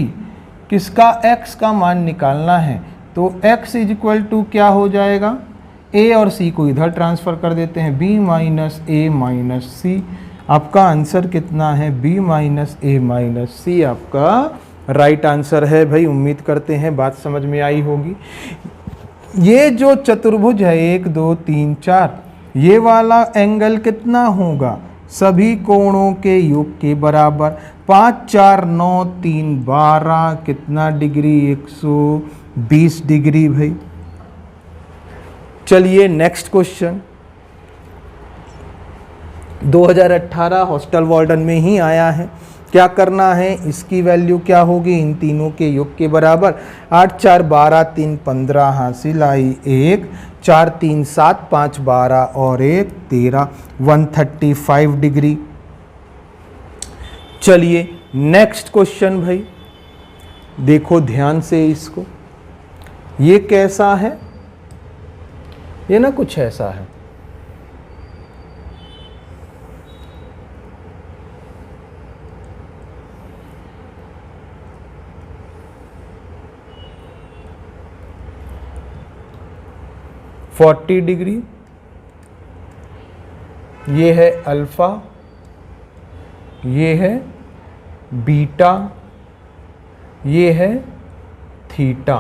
किसका? एक्स का मान निकालना है। तो x इज इक्वल टू क्या हो जाएगा? a और c को इधर ट्रांसफ़र कर देते हैं, b माइनस a माइनस सी। आपका आंसर कितना है? b माइनस a माइनस सी आपका राइट आंसर है भाई। उम्मीद करते हैं बात समझ में आई होगी। ये जो चतुर्भुज है 1 2 3 4, ये वाला एंगल कितना होगा? सभी कोणों के योग के बराबर। 5 4 9 3 12, कितना डिग्री? 120 डिग्री भाई। चलिए नेक्स्ट क्वेश्चन, 2018 हॉस्टल वार्डन में ही आया है। क्या करना है? इसकी वैल्यू क्या होगी? इन तीनों के योग के बराबर। 8 4 12 3 15 हासिल आई 1, 4 3 7 5 12 और 1 13, 135 डिग्री। चलिए नेक्स्ट क्वेश्चन भाई, देखो ध्यान से इसको। ये कैसा है? ये ना कुछ ऐसा है। फोर्टी डिग्री, ये है अल्फा, ये है बीटा, ये है थीटा।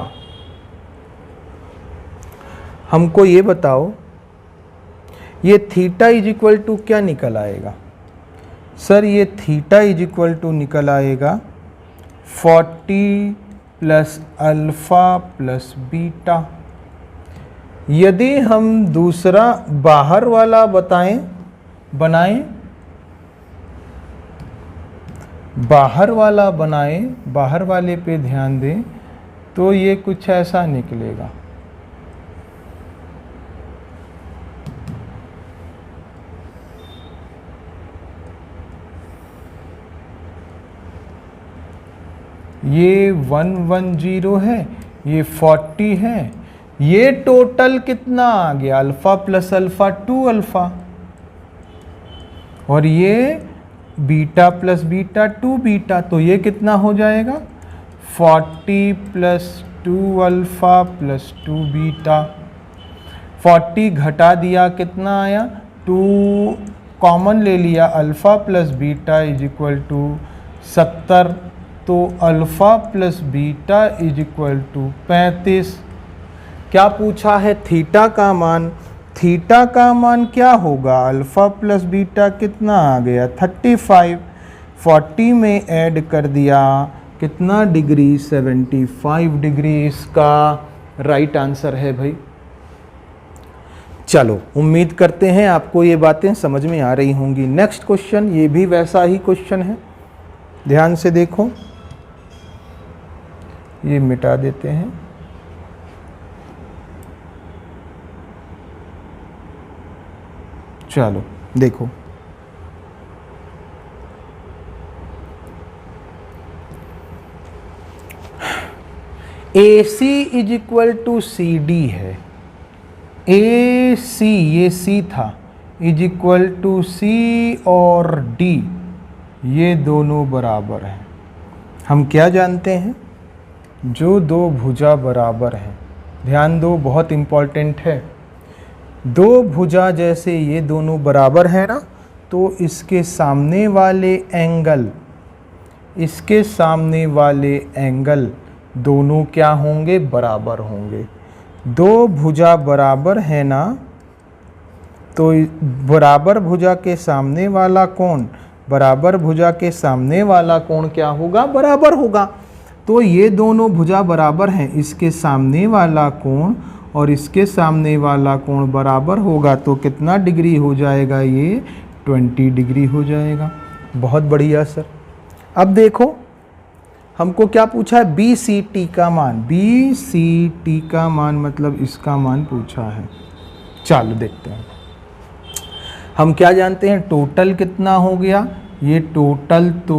हमको ये बताओ, ये थीटा इज इक्वल टू क्या निकल आएगा? सर ये थीटा इज इक्वल टू निकल आएगा 40 प्लस अल्फा प्लस बीटा। यदि हम दूसरा बाहर वाला बनाएं, बाहर वाला बनाएं, बाहर वाले पे ध्यान दें, तो ये कुछ ऐसा निकलेगा। ये 110 है, ये 40 है। ये टोटल कितना आ गया? अल्फा प्लस अल्फा 2 अल्फा, और ये बीटा प्लस बीटा 2 बीटा। तो ये कितना हो जाएगा? 40 प्लस 2 अल्फा प्लस 2 बीटा। 40 घटा दिया, कितना आया? 2 कॉमन ले लिया, alpha plus beta is equal to 70। तो alpha plus beta is equal to 35। क्या पूछा है? थीटा का मान। थीटा का मान क्या होगा? अल्फा प्लस बीटा कितना आ गया? 35। 40 में ऐड कर दिया, कितना डिग्री? 75 डिग्री इसका राइट आंसर है भाई। चलो उम्मीद करते हैं आपको ये बातें समझ में आ रही होंगी। नेक्स्ट क्वेश्चन, ये भी वैसा ही क्वेश्चन है, ध्यान से देखो। ये मिटा देते हैं। चलो देखो, AC is equal to CD है, AC ये C था इज इक्वल टू C और D, ये दोनों बराबर हैं। हम क्या जानते हैं, जो दो भुजा बराबर हैं, ध्यान दो बहुत इम्पॉर्टेंट है, दो भुजा जैसे ये दोनों बराबर है ना, तो इसके सामने वाले एंगल, इसके सामने वाले एंगल दोनों क्या होंगे, बराबर होंगे। दो भुजा बराबर है ना, तो बराबर भुजा के सामने वाला कोण, बराबर भुजा के सामने वाला कोण क्या होगा, बराबर होगा। तो ये दोनों भुजा बराबर हैं, इसके सामने वाला कोण और इसके सामने वाला कोण बराबर होगा, तो कितना डिग्री हो जाएगा, ये 20 डिग्री हो जाएगा। बहुत बढ़िया सर। अब देखो हमको क्या पूछा है, BCT का मान, BCT का मान मतलब इसका मान पूछा है। चलो देखते हैं, हम क्या जानते हैं, टोटल कितना हो गया, ये टोटल तो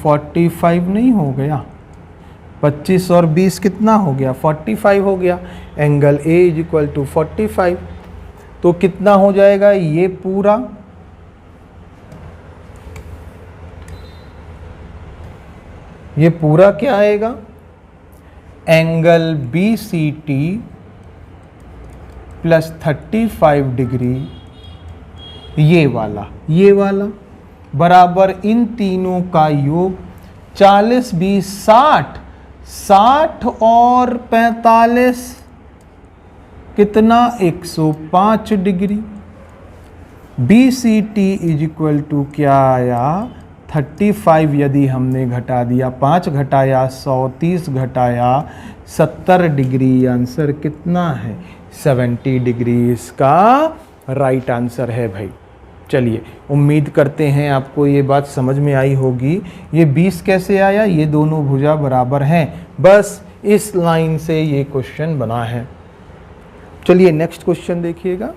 45 नहीं हो गया, 25 और 20 कितना हो गया, 45 हो गया। Angle A is equal to 45, तो कितना हो जाएगा, ये पूरा, ये पूरा क्या आएगा, एंगल BCT प्लस 35 डिग्री, ये वाला बराबर इन तीनों का योग 40 20 60, 60 और 45 कितना, 105 degree. BCT is equal to क्या आया, 35 यदि हमने घटा दिया, 5 घटाया 100, 30 घटाया 70 डिग्री, आंसर कितना है, 70 डिग्री इसका राइट आंसर है भाई। चलिए उम्मीद करते हैं आपको ये बात समझ में आई होगी। ये 20 कैसे आया, ये दोनों भुजा बराबर हैं, बस इस लाइन से ये क्वेश्चन बना है। चलिए नेक्स्ट क्वेश्चन देखिएगा,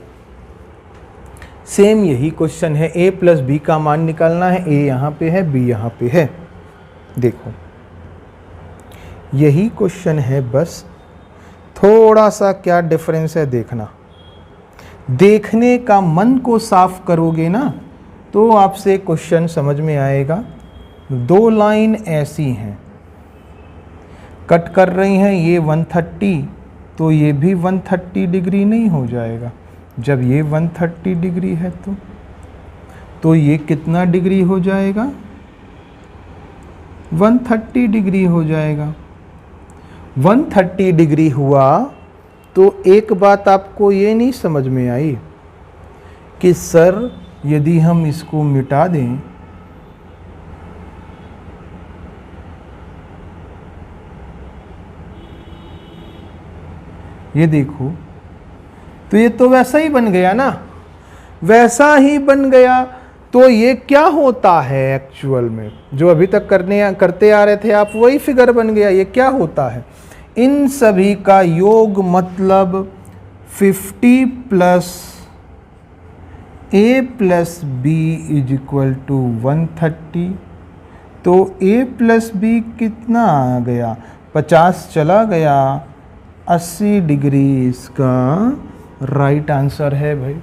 सेम यही क्वेश्चन है, A प्लस B का मान निकालना है, A यहाँ पे है, B यहाँ पे है। देखो यही क्वेश्चन है, बस थोड़ा सा क्या डिफरेंस है देखना। देखने का मन को साफ करोगे ना तो आपसे क्वेश्चन समझ में आएगा। दो लाइन ऐसी हैं, कट कर रही हैं, ये 130, तो ये भी 130 डिग्री नहीं हो जाएगा। जब ये 130 डिग्री है तो ये कितना डिग्री हो जाएगा, 130 डिग्री हो जाएगा। 130 डिग्री हुआ तो एक बात आपको ये नहीं समझ में आई कि सर यदि हम इसको मिटा दें, ये देखो, तो ये तो वैसा ही बन गया ना, वैसा ही बन गया। तो ये क्या होता है एक्चुअल में, जो अभी तक करते आ रहे थे आप, वही फिगर बन गया। ये क्या होता है, इन सभी का योग मतलब 50 plus A plus B is equal to 130। तो A प्लस B कितना आ गया, 50 चला गया, 80 डिग्री इसका राइट आंसर है भाई।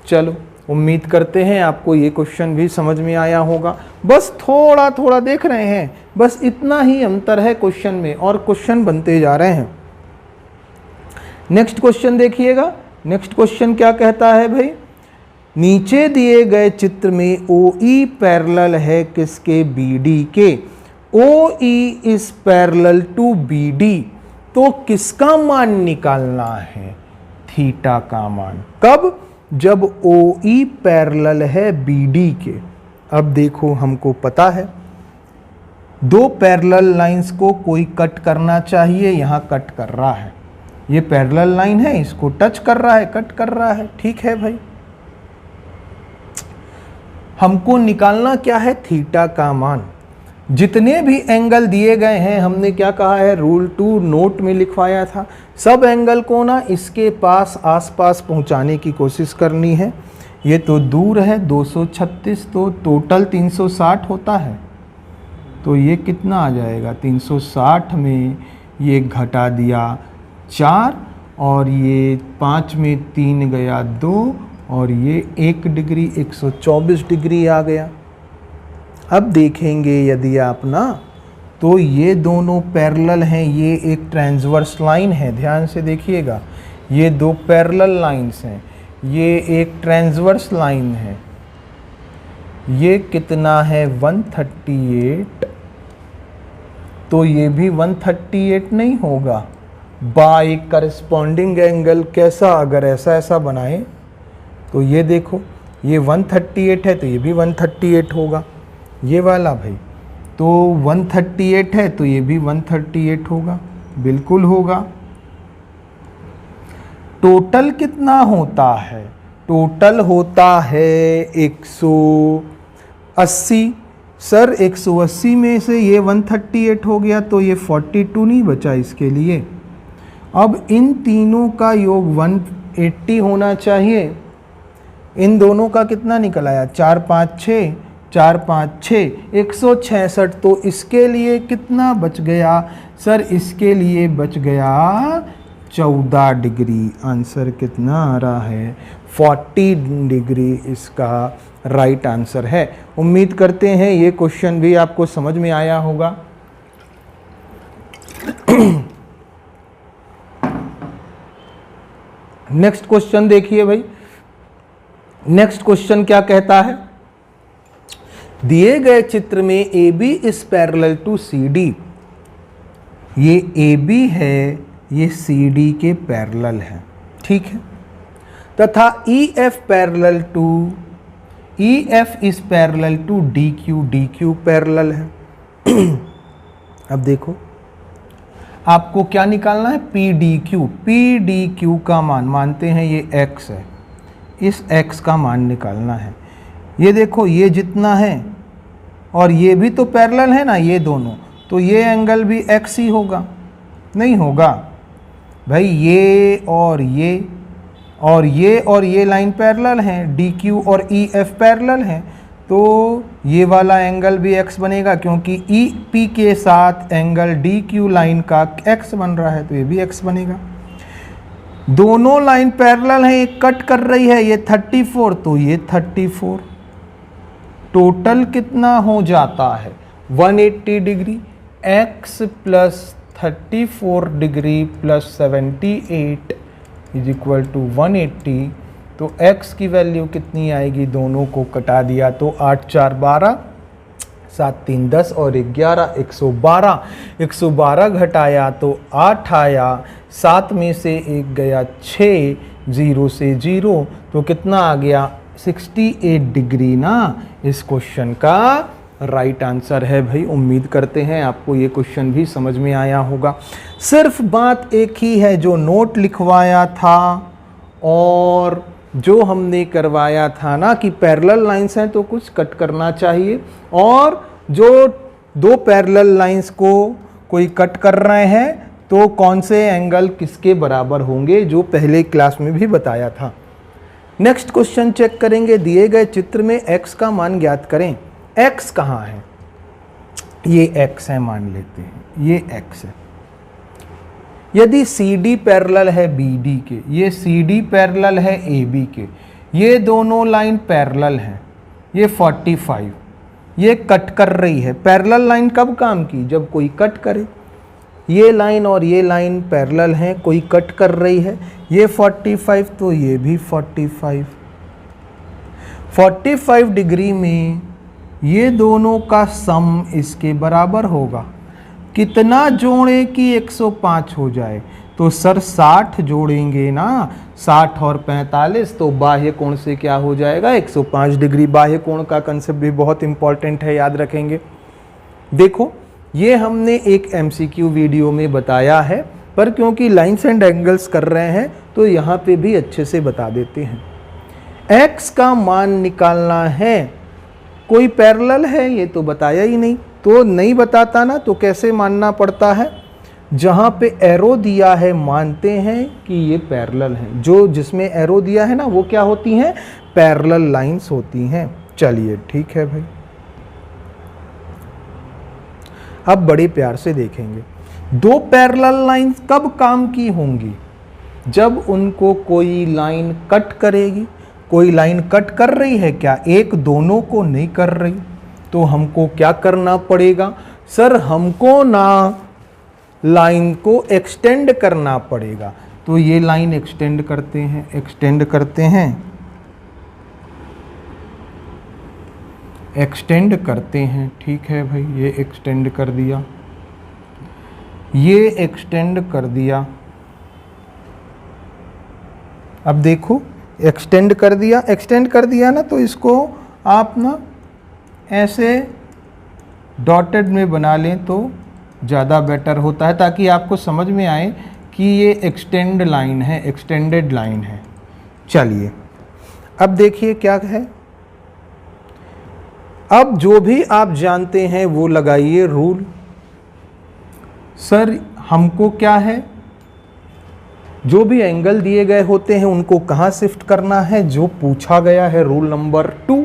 चलो उम्मीद करते हैं आपको ये क्वेश्चन भी समझ में आया होगा। बस थोड़ा थोड़ा देख रहे हैं, बस इतना ही अंतर है क्वेश्चन में, और क्वेश्चन बनते जा रहे हैं। नेक्स्ट क्वेश्चन देखिएगा। नेक्स्ट क्वेश्चन क्या कहता है भाई, नीचे दिए गए चित्र में OE पैरेलल है किसके, BD के। OE is parallel to BD, तो किसका मान निकालना है, थीटा का मान। कब, जब OE पैरेलल है BD के। अब देखो हमको पता है दो पैरेलल लाइंस को कोई कट करना चाहिए, यहां कट कर रहा है, ये पैरेलल लाइन है, इसको टच कर रहा है, कट कर रहा है, ठीक है भाई। हमको निकालना क्या है, थीटा का मान। जितने भी एंगल दिए गए हैं, हमने क्या कहा है, रूल 2 नोट में लिखवाया था, सब एंगल को ना इसके पास आसपास पहुंचाने की कोशिश करनी है। ये तो दूर है 236, तो टोटल 360 होता है, तो ये कितना आ जाएगा, 360 में ये घटा दिया 4 और ये 5 में 3 गया 2 और ये 1 डिग्री 124 डिग्री आ गया। अब देखेंगे यदि आप ना तो ये दोनों पैरेलल हैं, ये एक ट्रांसवर्स लाइन है, ध्यान से देखिएगा, ये दो पैरेलल लाइंस हैं, ये एक ट्रांसवर्स लाइन है, ये कितना है 138, तो ये भी 138 नहीं होगा। बाय करस्पॉन्डिंग एंगल कैसा, अगर ऐसा बनाए तो ये देखो ये 138 है तो ये भी 138 होगा, ये वाला भाई तो 138 है तो ये भी 138 होगा, बिल्कुल होगा। टोटल कितना होता है, टोटल होता है 180। सर 180 में से ये 138 हो गया तो ये 42 नहीं बचा इसके लिए। अब इन तीनों का योग 180 होना चाहिए। इन दोनों का कितना निकल आया, 4 5 6, 4 5 6, 166। तो इसके लिए कितना बच गया सर, इसके लिए बच गया 14 डिग्री। आंसर कितना आ रहा है 40 डिग्री इसका राइट आंसर है। उम्मीद करते हैं ये क्वेश्चन भी आपको समझ में आया होगा। नेक्स्ट क्वेश्चन देखिए भाई, नेक्स्ट क्वेश्चन क्या कहता है, दिए गए चित्र में AB is parallel to CD। ये AB है, ये CD के पैरेलल है, ठीक है, तथा EF parallel to, EF is parallel to DQ, DQ parallel है। अब देखो आपको क्या निकालना है, PDQ, PDQ का मान, मानते हैं ये x है, इस x का मान निकालना है। ये देखो ये जितना है और ये भी तो पैरेलल है ना ये दोनों, तो ये एंगल भी x ही होगा, नहीं होगा भाई, ये और ये और ये और ये लाइन पैरेलल हैं, DQ और EF पैरेलल हैं, तो ये वाला एंगल भी x बनेगा क्योंकि EP के साथ एंगल DQ लाइन का x बन रहा है, तो ये भी x बनेगा। दोनों लाइन पैरेलल हैं, एक कट कर रही है, ये 34 तो ये 34। टोटल कितना हो जाता है 180 degree, x plus 34 degree plus 78 is equal to 180। तो x की वैल्यू कितनी आएगी, दोनों को कटा दिया तो 8 4 12, 7 3 10 और 11 112। 112 घटाया तो 8 आया, 7 में से 1 गया 6, 0 से 0, तो कितना आ गया 68 डिग्री ना इस क्वेश्चन का राइट आंसर है भाई। उम्मीद करते हैं आपको ये क्वेश्चन भी समझ में आया होगा। सिर्फ बात एक ही है, जो नोट लिखवाया था और जो हमने करवाया था ना कि पैरेलल लाइंस हैं तो कुछ कट करना चाहिए, और जो दो पैरेलल लाइंस को कोई कट कर रहे हैं तो कौन से एंगल किसके बराबर होंगे, जो पहले क्लास में भी बताया था। नेक्स्ट क्वेश्चन चेक करेंगे, दिए गए चित्र में x का मान ज्ञात करें। x कहाँ है, ये x है, मान लेते हैं ये x है। यदि CD पैरेलल है BD के, ये CD पैरेलल है AB के, ये दोनों लाइन पैरेलल हैं, ये 45, ये कट कर रही है। पैरेलल लाइन कब काम की, जब कोई कट करे। ये लाइन और ये लाइन पैरेलल हैं, कोई कट कर रही है, ये 45 तो ये भी 45। 45 डिग्री में ये दोनों का सम इसके बराबर होगा। कितना जोड़े कि 105 हो जाए, तो सर 60 जोड़ेंगे ना, 60 और 45 तो बाह्य कोण से क्या हो जाएगा 105 डिग्री। बाह्य कोण का कंसेप्ट भी बहुत इंपॉर्टेंट है, याद रखेंगे। देखो ये हमने एक MCQ वीडियो में बताया है, पर क्योंकि लाइंस एंड एंगल्स कर रहे हैं तो यहाँ पे भी अच्छे से बता देते हैं। x का मान निकालना है, कोई पैरेलल है ये तो बताया ही नहीं, तो नहीं बताता ना तो कैसे मानना पड़ता है, जहाँ पे एरो दिया है मानते हैं कि ये पैरेलल है। जो जिसमें एरो दिया है ना वो क्या होती हैं, पैरेलल लाइंस होती हैं। चलिए ठीक है भाई, अब बड़े प्यार से देखेंगे। दो पैरेलल लाइंस कब काम की होंगी? जब उनको कोई लाइन कट करेगी। कोई लाइन कट कर रही है क्या? एक दोनों को नहीं कर रही। तो हमको क्या करना पड़ेगा? सर हमको ना लाइन को एक्सटेंड करना पड़ेगा। तो ये लाइन एक्सटेंड करते हैं, एक्सटेंड करते हैं, एक्सटेंड करते हैं। ठीक है भाई, ये एक्सटेंड कर दिया, ये एक्सटेंड कर दिया। अब देखो एक्सटेंड कर दिया, एक्सटेंड कर दिया ना, तो इसको आप ना ऐसे डॉटेड में बना लें तो ज़्यादा बेटर होता है, ताकि आपको समझ में आए कि ये एक्सटेंड लाइन है, एक्सटेंडेड लाइन है। चलिए अब देखिए क्या है। अब जो भी आप जानते हैं वो लगाइए रूल। सर हमको क्या है, जो भी एंगल दिए गए होते हैं उनको कहाँ शिफ्ट करना है? जो पूछा गया है, रूल नंबर 2,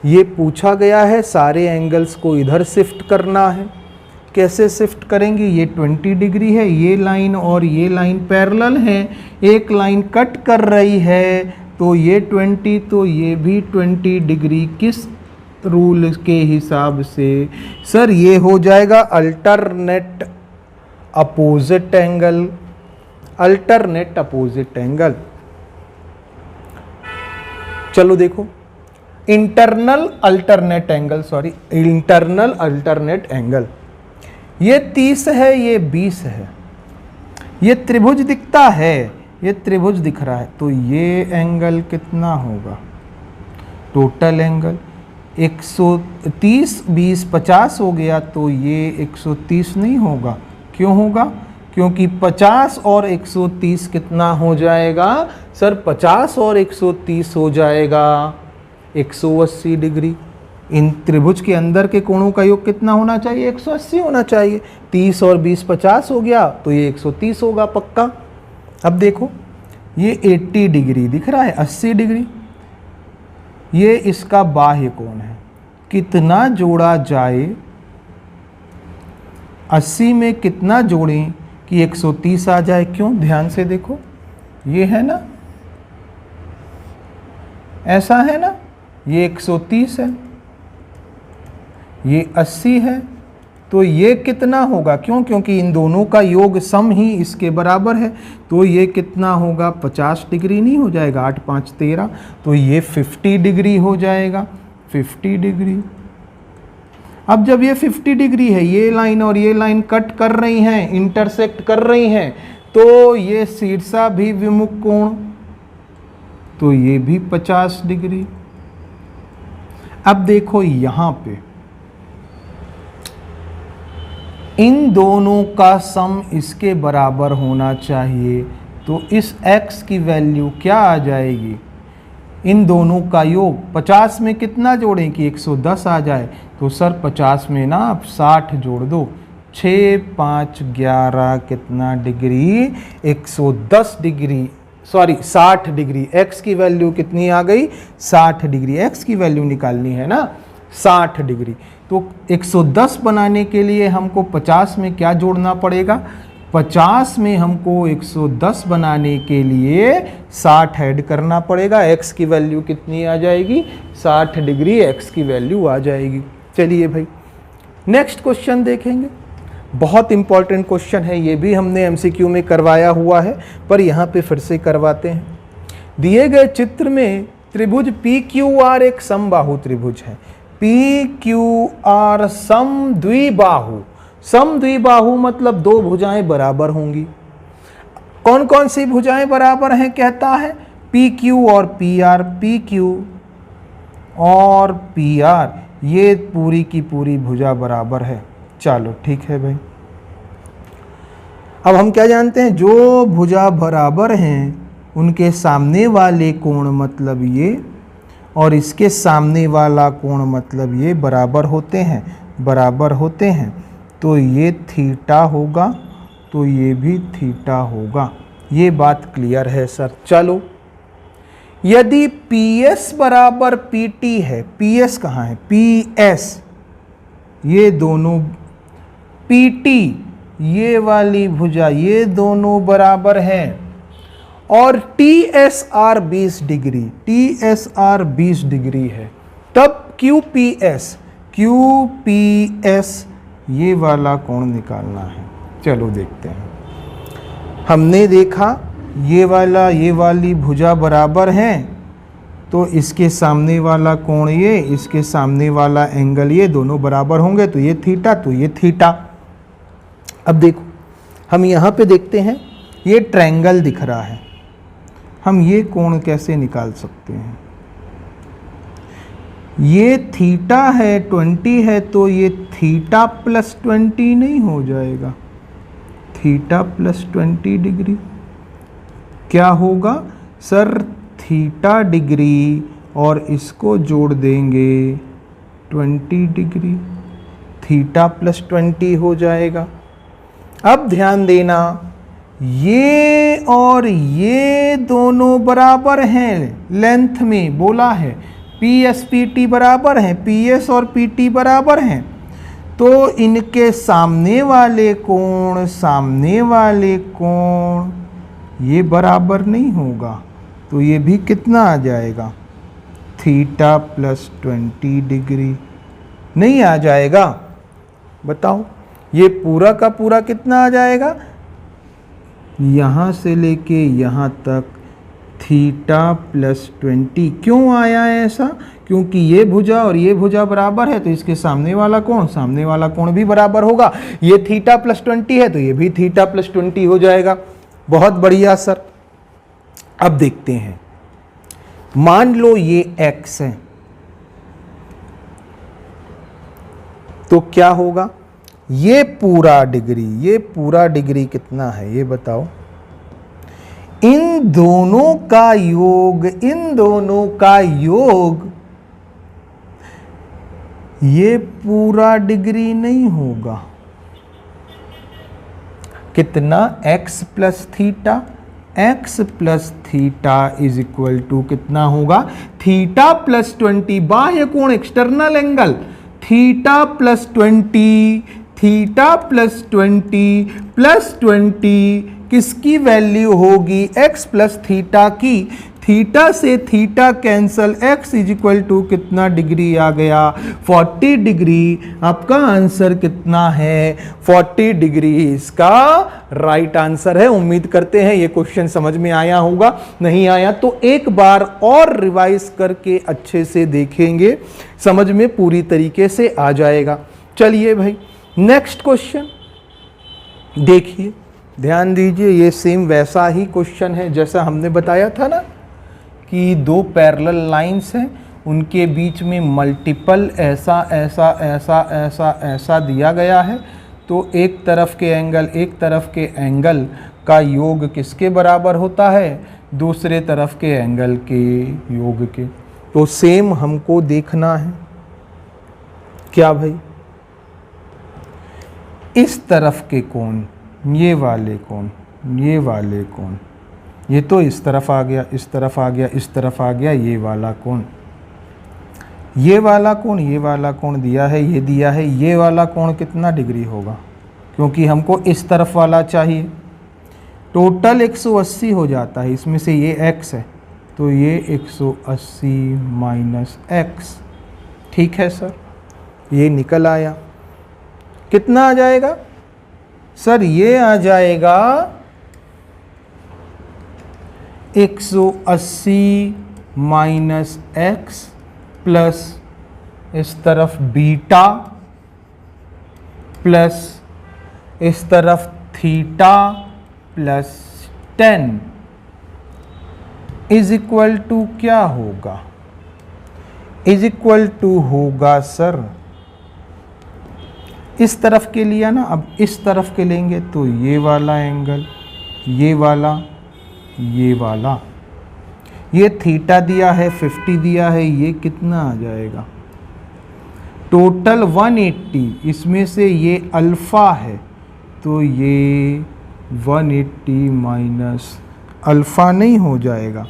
ये पूछा गया है सारे एंगल्स को इधर शिफ्ट करना है। कैसे शिफ्ट करेंगे? ये 20 डिग्री है, ये लाइन और ये लाइन पैरेलल हैं, एक लाइन कट कर रही है, तो ये 20 तो ये भी 20 डिग्री। किस रूल के हिसाब से? सर ये हो जाएगा alternate opposite angle, alternate opposite angle. चलो देखो, internal alternate angle, sorry internal alternate angle. ये 30 है, ये 20 है, ये त्रिभुज दिखता है, ये त्रिभुज दिख रहा है, तो ये एंगल कितना होगा? टोटल एंगल 130, 20, 50 हो गया, तो ये 130 नहीं होगा। क्यों होगा? क्योंकि 50 और 130 कितना हो जाएगा? सर 50 और 130 हो जाएगा 180 डिग्री। इन त्रिभुज के अंदर के कोणों का योग कितना होना चाहिए? 180 होना चाहिए। 30 और 20 50 हो गया, तो ये 130 होगा पक्का। अब देखो ये 80 डिग्री दिख रहा है, 80 डिग्री, ये इसका बाह्य कोण है। कितना जोड़ा जाए? 80 में कितना जोड़ें कि 130 आ जाए? क्यों? ध्यान से देखो, ये है ना, ऐसा है ना, ये 130 है, ये 80 है, तो ये कितना होगा? क्यों? क्योंकि इन दोनों का योग सम ही इसके बराबर है, तो ये कितना होगा? 50 डिग्री नहीं हो जाएगा? 8 5 13, तो ये 50 डिग्री हो जाएगा, 50 डिग्री। अब जब ये 50 डिग्री है, ये लाइन और ये लाइन कट कर रही हैं, इंटरसेक्ट कर रही हैं, तो ये शीर्षा भी विमुख कोण, तो ये भी 50 डिग्री। अब देखो यहां पे इन दोनों का सम इसके बराबर होना चाहिए, तो इस x की वैल्यू क्या आ जाएगी? इन दोनों का योग 50 में कितना जोड़ें कि 110 आ जाए? तो सर 50 में ना आप 60 जोड़ दो, 6 5 11 कितना degree? 110 degree, sorry 60 degree. x की वैल्यू कितनी आ गई? 60 डिग्री। x की वैल्यू निकालनी है ना, 60 डिग्री। तो 110 बनाने के लिए हमको 50 में क्या जोड़ना पड़ेगा? 50 में हमको 110 बनाने के लिए 60 ऐड करना पड़ेगा। x की वैल्यू कितनी आ जाएगी? 60 डिग्री x की वैल्यू आ जाएगी। चलिए भाई नेक्स्ट क्वेश्चन देखेंगे। बहुत इंपॉर्टेंट क्वेश्चन है, ये भी हमने MCQ में करवाया हुआ है, पर यहाँ पे फिर से करवाते हैं। दिए गए चित्र में त्रिभुज PQR एक समबाहु त्रिभुज है। PQR समद्विबाहु, समद्विबाहु मतलब दो भुजाएं बराबर होंगी। कौन कौन सी भुजाएं बराबर हैं कहता है? PQ और PR, PQ और PR, ये पूरी की पूरी भुजा बराबर है। चलो ठीक है भाई। अब हम क्या जानते हैं? जो भुजा बराबर हैं उनके सामने वाले कोण मतलब ये, और इसके सामने वाला कोण मतलब ये बराबर होते हैं, बराबर होते हैं, तो ये थीटा होगा, तो ये भी थीटा होगा। ये बात क्लियर है सर। चलो यदि PS बराबर PT है, PS कहाँ है? PS, ये दोनों PT ये वाली भुजा, ये दोनों बराबर हैं और TSR 20 डिग्री, TSR 20 डिग्री है, तब QPS ये वाला कोण निकालना है। चलो देखते हैं। हमने देखा ये वाली भुजा बराबर हैं, तो इसके सामने वाला कोण ये, इसके सामने वाला एंगल ये, दोनों बराबर होंगे, तो ये थीटा, तो ये थीटा। अब देखो हम यहाँ पे देखते हैं, ये ट्रायंगल दिख रहा है, हम ये कोण कैसे निकाल सकते हैं? ये थीटा है, 20 है, तो ये थीटा प्लस 20 नहीं हो जाएगा? थीटा प्लस 20 डिग्री क्या होगा सर? थीटा डिग्री और इसको जोड़ देंगे 20 डिग्री, थीटा प्लस 20 हो जाएगा। अब ध्यान देना, ये और ये दोनों बराबर हैं लेंथ में, बोला है PS PT बराबर हैं, PS और PT बराबर हैं, तो इनके सामने वाले कोण ये बराबर नहीं होगा, तो ये भी कितना आ जाएगा? थीटा प्लस 20 डिग्री नहीं आ जाएगा? बताओ ये पूरा का पूरा कितना आ जाएगा? यहाँ से लेके यहाँ तक थीटा प्लस 20। क्यों आया है ऐसा? क्योंकि ये भुजा और ये भुजा बराबर है, तो इसके सामने वाला कोण भी बराबर होगा। ये थीटा प्लस 20 है, तो ये भी थीटा प्लस 20 हो जाएगा। बहुत बढ़िया सर। अब देखते हैं, मान लो ये x है, तो क्या होगा? ये पूरा डिग्री कितना है ये बताओ? इन दोनों का योग ये पूरा डिग्री नहीं होगा। कितना? x plus theta is equal to कितना होगा? थीटा प्लस 20, बाह्य कोण external angle, theta plus 20 plus 20 किसकी वैल्यू होगी? x प्लस थीटा की। थीटा से theta cancel, x is equal to कितना डिग्री आ गया? 40 डिग्री। आपका आंसर कितना है? 40 डिग्री इसका राइट आंसर है। उम्मीद करते हैं ये क्वेश्चन समझ में आया होगा। नहीं आया तो एक बार और रिवाइज करके अच्छे से देखेंगे, समझ में पूरी तरीके से आ जाएगा। चलिए भाई नेक्स्ट क्वेश्चन देखिए, ध्यान दीजिए। ये सेम वैसा ही क्वेश्चन है जैसा हमने बताया था ना कि दो पैरेलल लाइंस हैं, उनके बीच में मल्टीपल ऐसा दिया गया है, तो एक तरफ के एंगल का योग किसके बराबर होता है? दूसरे तरफ के एंगल के योग के। तो सेम हमको देखना है क्या भाई? इस तरफ के कोण, ये वाले कोण, ये तो इस तरफ आ गया, इस तरफ आ गया, ये वाला कोण दिया है, ये वाला कोण कितना डिग्री होगा? क्योंकि हमको इस तरफ वाला चाहिए। टोटल 180 हो जाता है, इसमें से ये x है, तो ये 180 माइनस x। ठीक है सर, ये निकल आया। कितना आ जाएगा सर? ये आ जाएगा 180 माइनस x प्लस इस तरफ बीटा प्लस इस तरफ theta plus 10 is equal to क्या होगा? इज इक्वल टू होगा सर, इस तरफ के लिया ना, अब इस तरफ के लेंगे तो ये वाला एंगल, ये वाला, ये थीटा दिया है, 50 दिया है, ये कितना आ जाएगा? टोटल 180, इसमें से ये अल्फ़ा है, तो ये 180 माइनस अल्फ़ा नहीं हो जाएगा,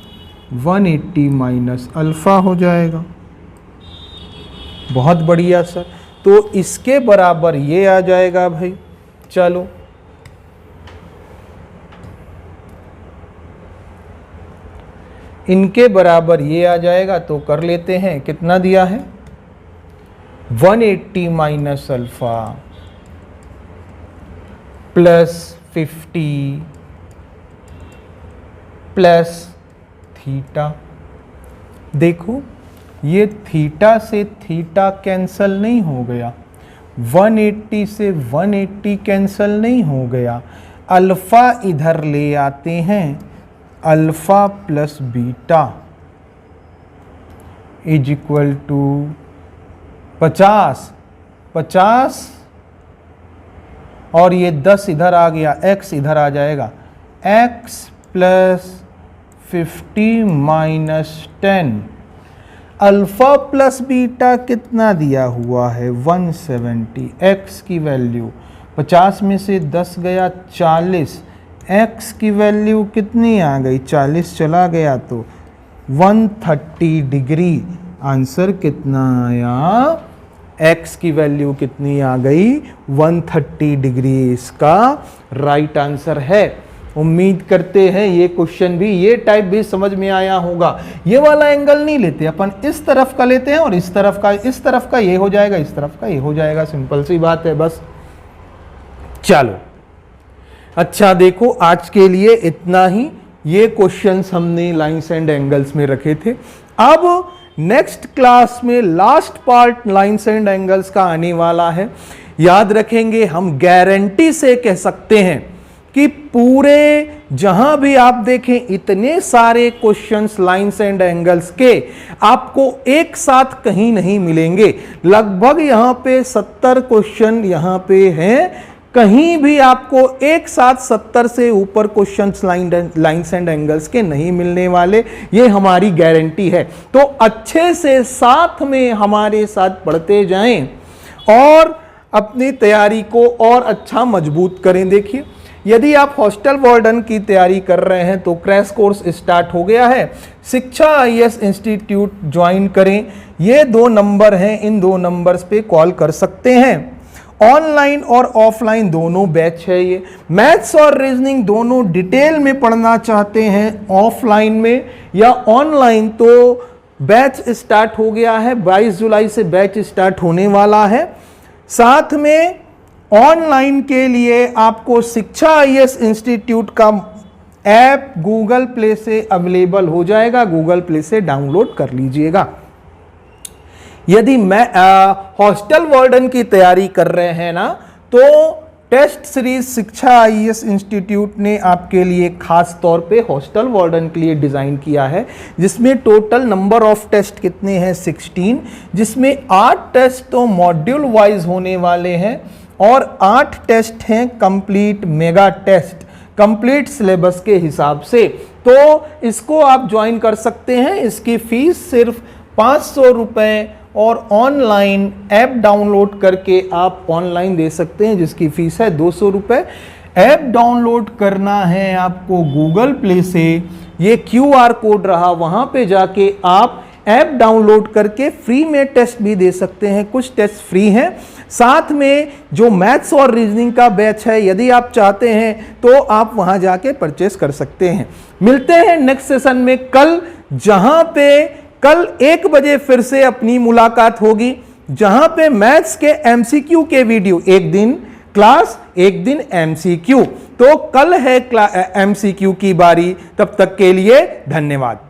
180 माइनस अल्फ़ा हो जाएगा। बहुत बढ़िया सर। तो इसके बराबर ये आ जाएगा भाई। चलो इनके बराबर ये आ जाएगा, तो कर लेते हैं। कितना दिया है? 180 minus alpha plus 50 plus theta. देखो ये थीटा से थीटा कैंसल नहीं हो गया, 180 से 180 कैंसल नहीं हो गया। अल्फा इधर ले आते हैं, alpha plus beta is equal to 50 और ये 10 इधर आ गया, x इधर आ जाएगा, x plus 50 minus 10। Alpha plus beta कितना दिया हुआ है? 170। x की वैल्यू 50 में से 10 गया 40, x की वैल्यू कितनी आ गई? 40 चला गया तो 130 डिग्री। आंसर कितना आया? x की वैल्यू कितनी आ गई? 130 डिग्री इसका राइट आंसर है। उम्मीद करते हैं ये क्वेश्चन भी, ये टाइप भी समझ में आया होगा। ये वाला एंगल नहीं लेते अपन, इस तरफ का लेते हैं और इस तरफ का ये हो जाएगा, इस तरफ का ये हो जाएगा। सिंपल सी बात है बस। चलो अच्छा, देखो आज के लिए इतना ही। ये क्वेश्चंस हमने लाइंस एंड एंगल्स में रखे थे। अब नेक्स्ट क्लास में last part lines and angles का आने वाला है। याद रखेंगे, हम गारंटी से कह सकते हैं कि पूरे जहां भी आप देखें इतने सारे क्वेश्चंस लाइंस एंड एंगल्स के आपको एक साथ कहीं नहीं मिलेंगे। लगभग यहां पे 70 क्वेश्चन यहां पे हैं, कहीं भी आपको एक साथ 70 से ऊपर क्वेश्चंस लाइंस एंड एंगल्स के नहीं मिलने वाले, ये हमारी गारंटी है। तो अच्छे से साथ में हमारे साथ पढ़ते जाएं और अपनी तैयारी को और अच्छा मजबूत करें। देखिए, यदि आप हॉस्टल वार्डन की तैयारी कर रहे हैं तो क्रैश कोर्स स्टार्ट हो गया है। शिक्षा आईएएस इंस्टीट्यूट ज्वाइन करें। ये 2 नंबर हैं, इन 2 नंबर्स पे कॉल कर सकते हैं। ऑनलाइन और ऑफलाइन दोनों बैच है। ये मैथ्स और रीजनिंग दोनों डिटेल में पढ़ना चाहते हैं ऑफलाइन में या ऑनलाइन, तो बैच स्टार्ट हो गया है। 22 जुलाई से बैच स्टार्ट होने वाला है। साथ में ऑनलाइन के लिए आपको शिक्षा आईएएस इंस्टीट्यूट का ऐप गूगल प्ले से अवेलेबल हो जाएगा, गूगल प्ले से डाउनलोड कर लीजिएगा। यदि मैं हॉस्टल वार्डन की तैयारी कर रहे हैं ना, तो टेस्ट सीरीज शिक्षा आईएएस इंस्टीट्यूट ने आपके लिए खास तौर पे हॉस्टल वार्डन के लिए डिज़ाइन किया है, जिसमें टोटल नंबर ऑफ टेस्ट कितने हैं? 16, जिसमें 8 टेस्ट तो मॉड्यूल वाइज होने वाले हैं और 8 टेस्ट हैं complete mega test, complete syllabus के हिसाब से। तो इसको आप ज्वाइन कर सकते हैं। इसकी फीस सिर्फ 500 रुपये और ऑनलाइन ऐप डाउनलोड करके आप ऑनलाइन दे सकते हैं, जिसकी फीस है 200 रुपये। ऐप डाउनलोड करना है आपको गूगल प्ले से, ये QR कोड रहा, वहाँ पे जाके आप ऐप डाउनलोड करके फ्री में टेस्ट भी दे सकते हैं। कुछ टेस्ट फ्री हैं। साथ में जो मैथ्स और रीजनिंग का बैच है, यदि आप चाहते हैं तो आप वहाँ जाके परचेस कर सकते हैं। मिलते हैं नेक्स्ट सेशन में कल, जहाँ पे कल 1 बजे फिर से अपनी मुलाकात होगी, जहां पे मैथ्स के MCQ के वीडियो, एक दिन क्लास एक दिन MCQ, तो कल है MCQ की बारी। तब तक के लिए धन्यवाद।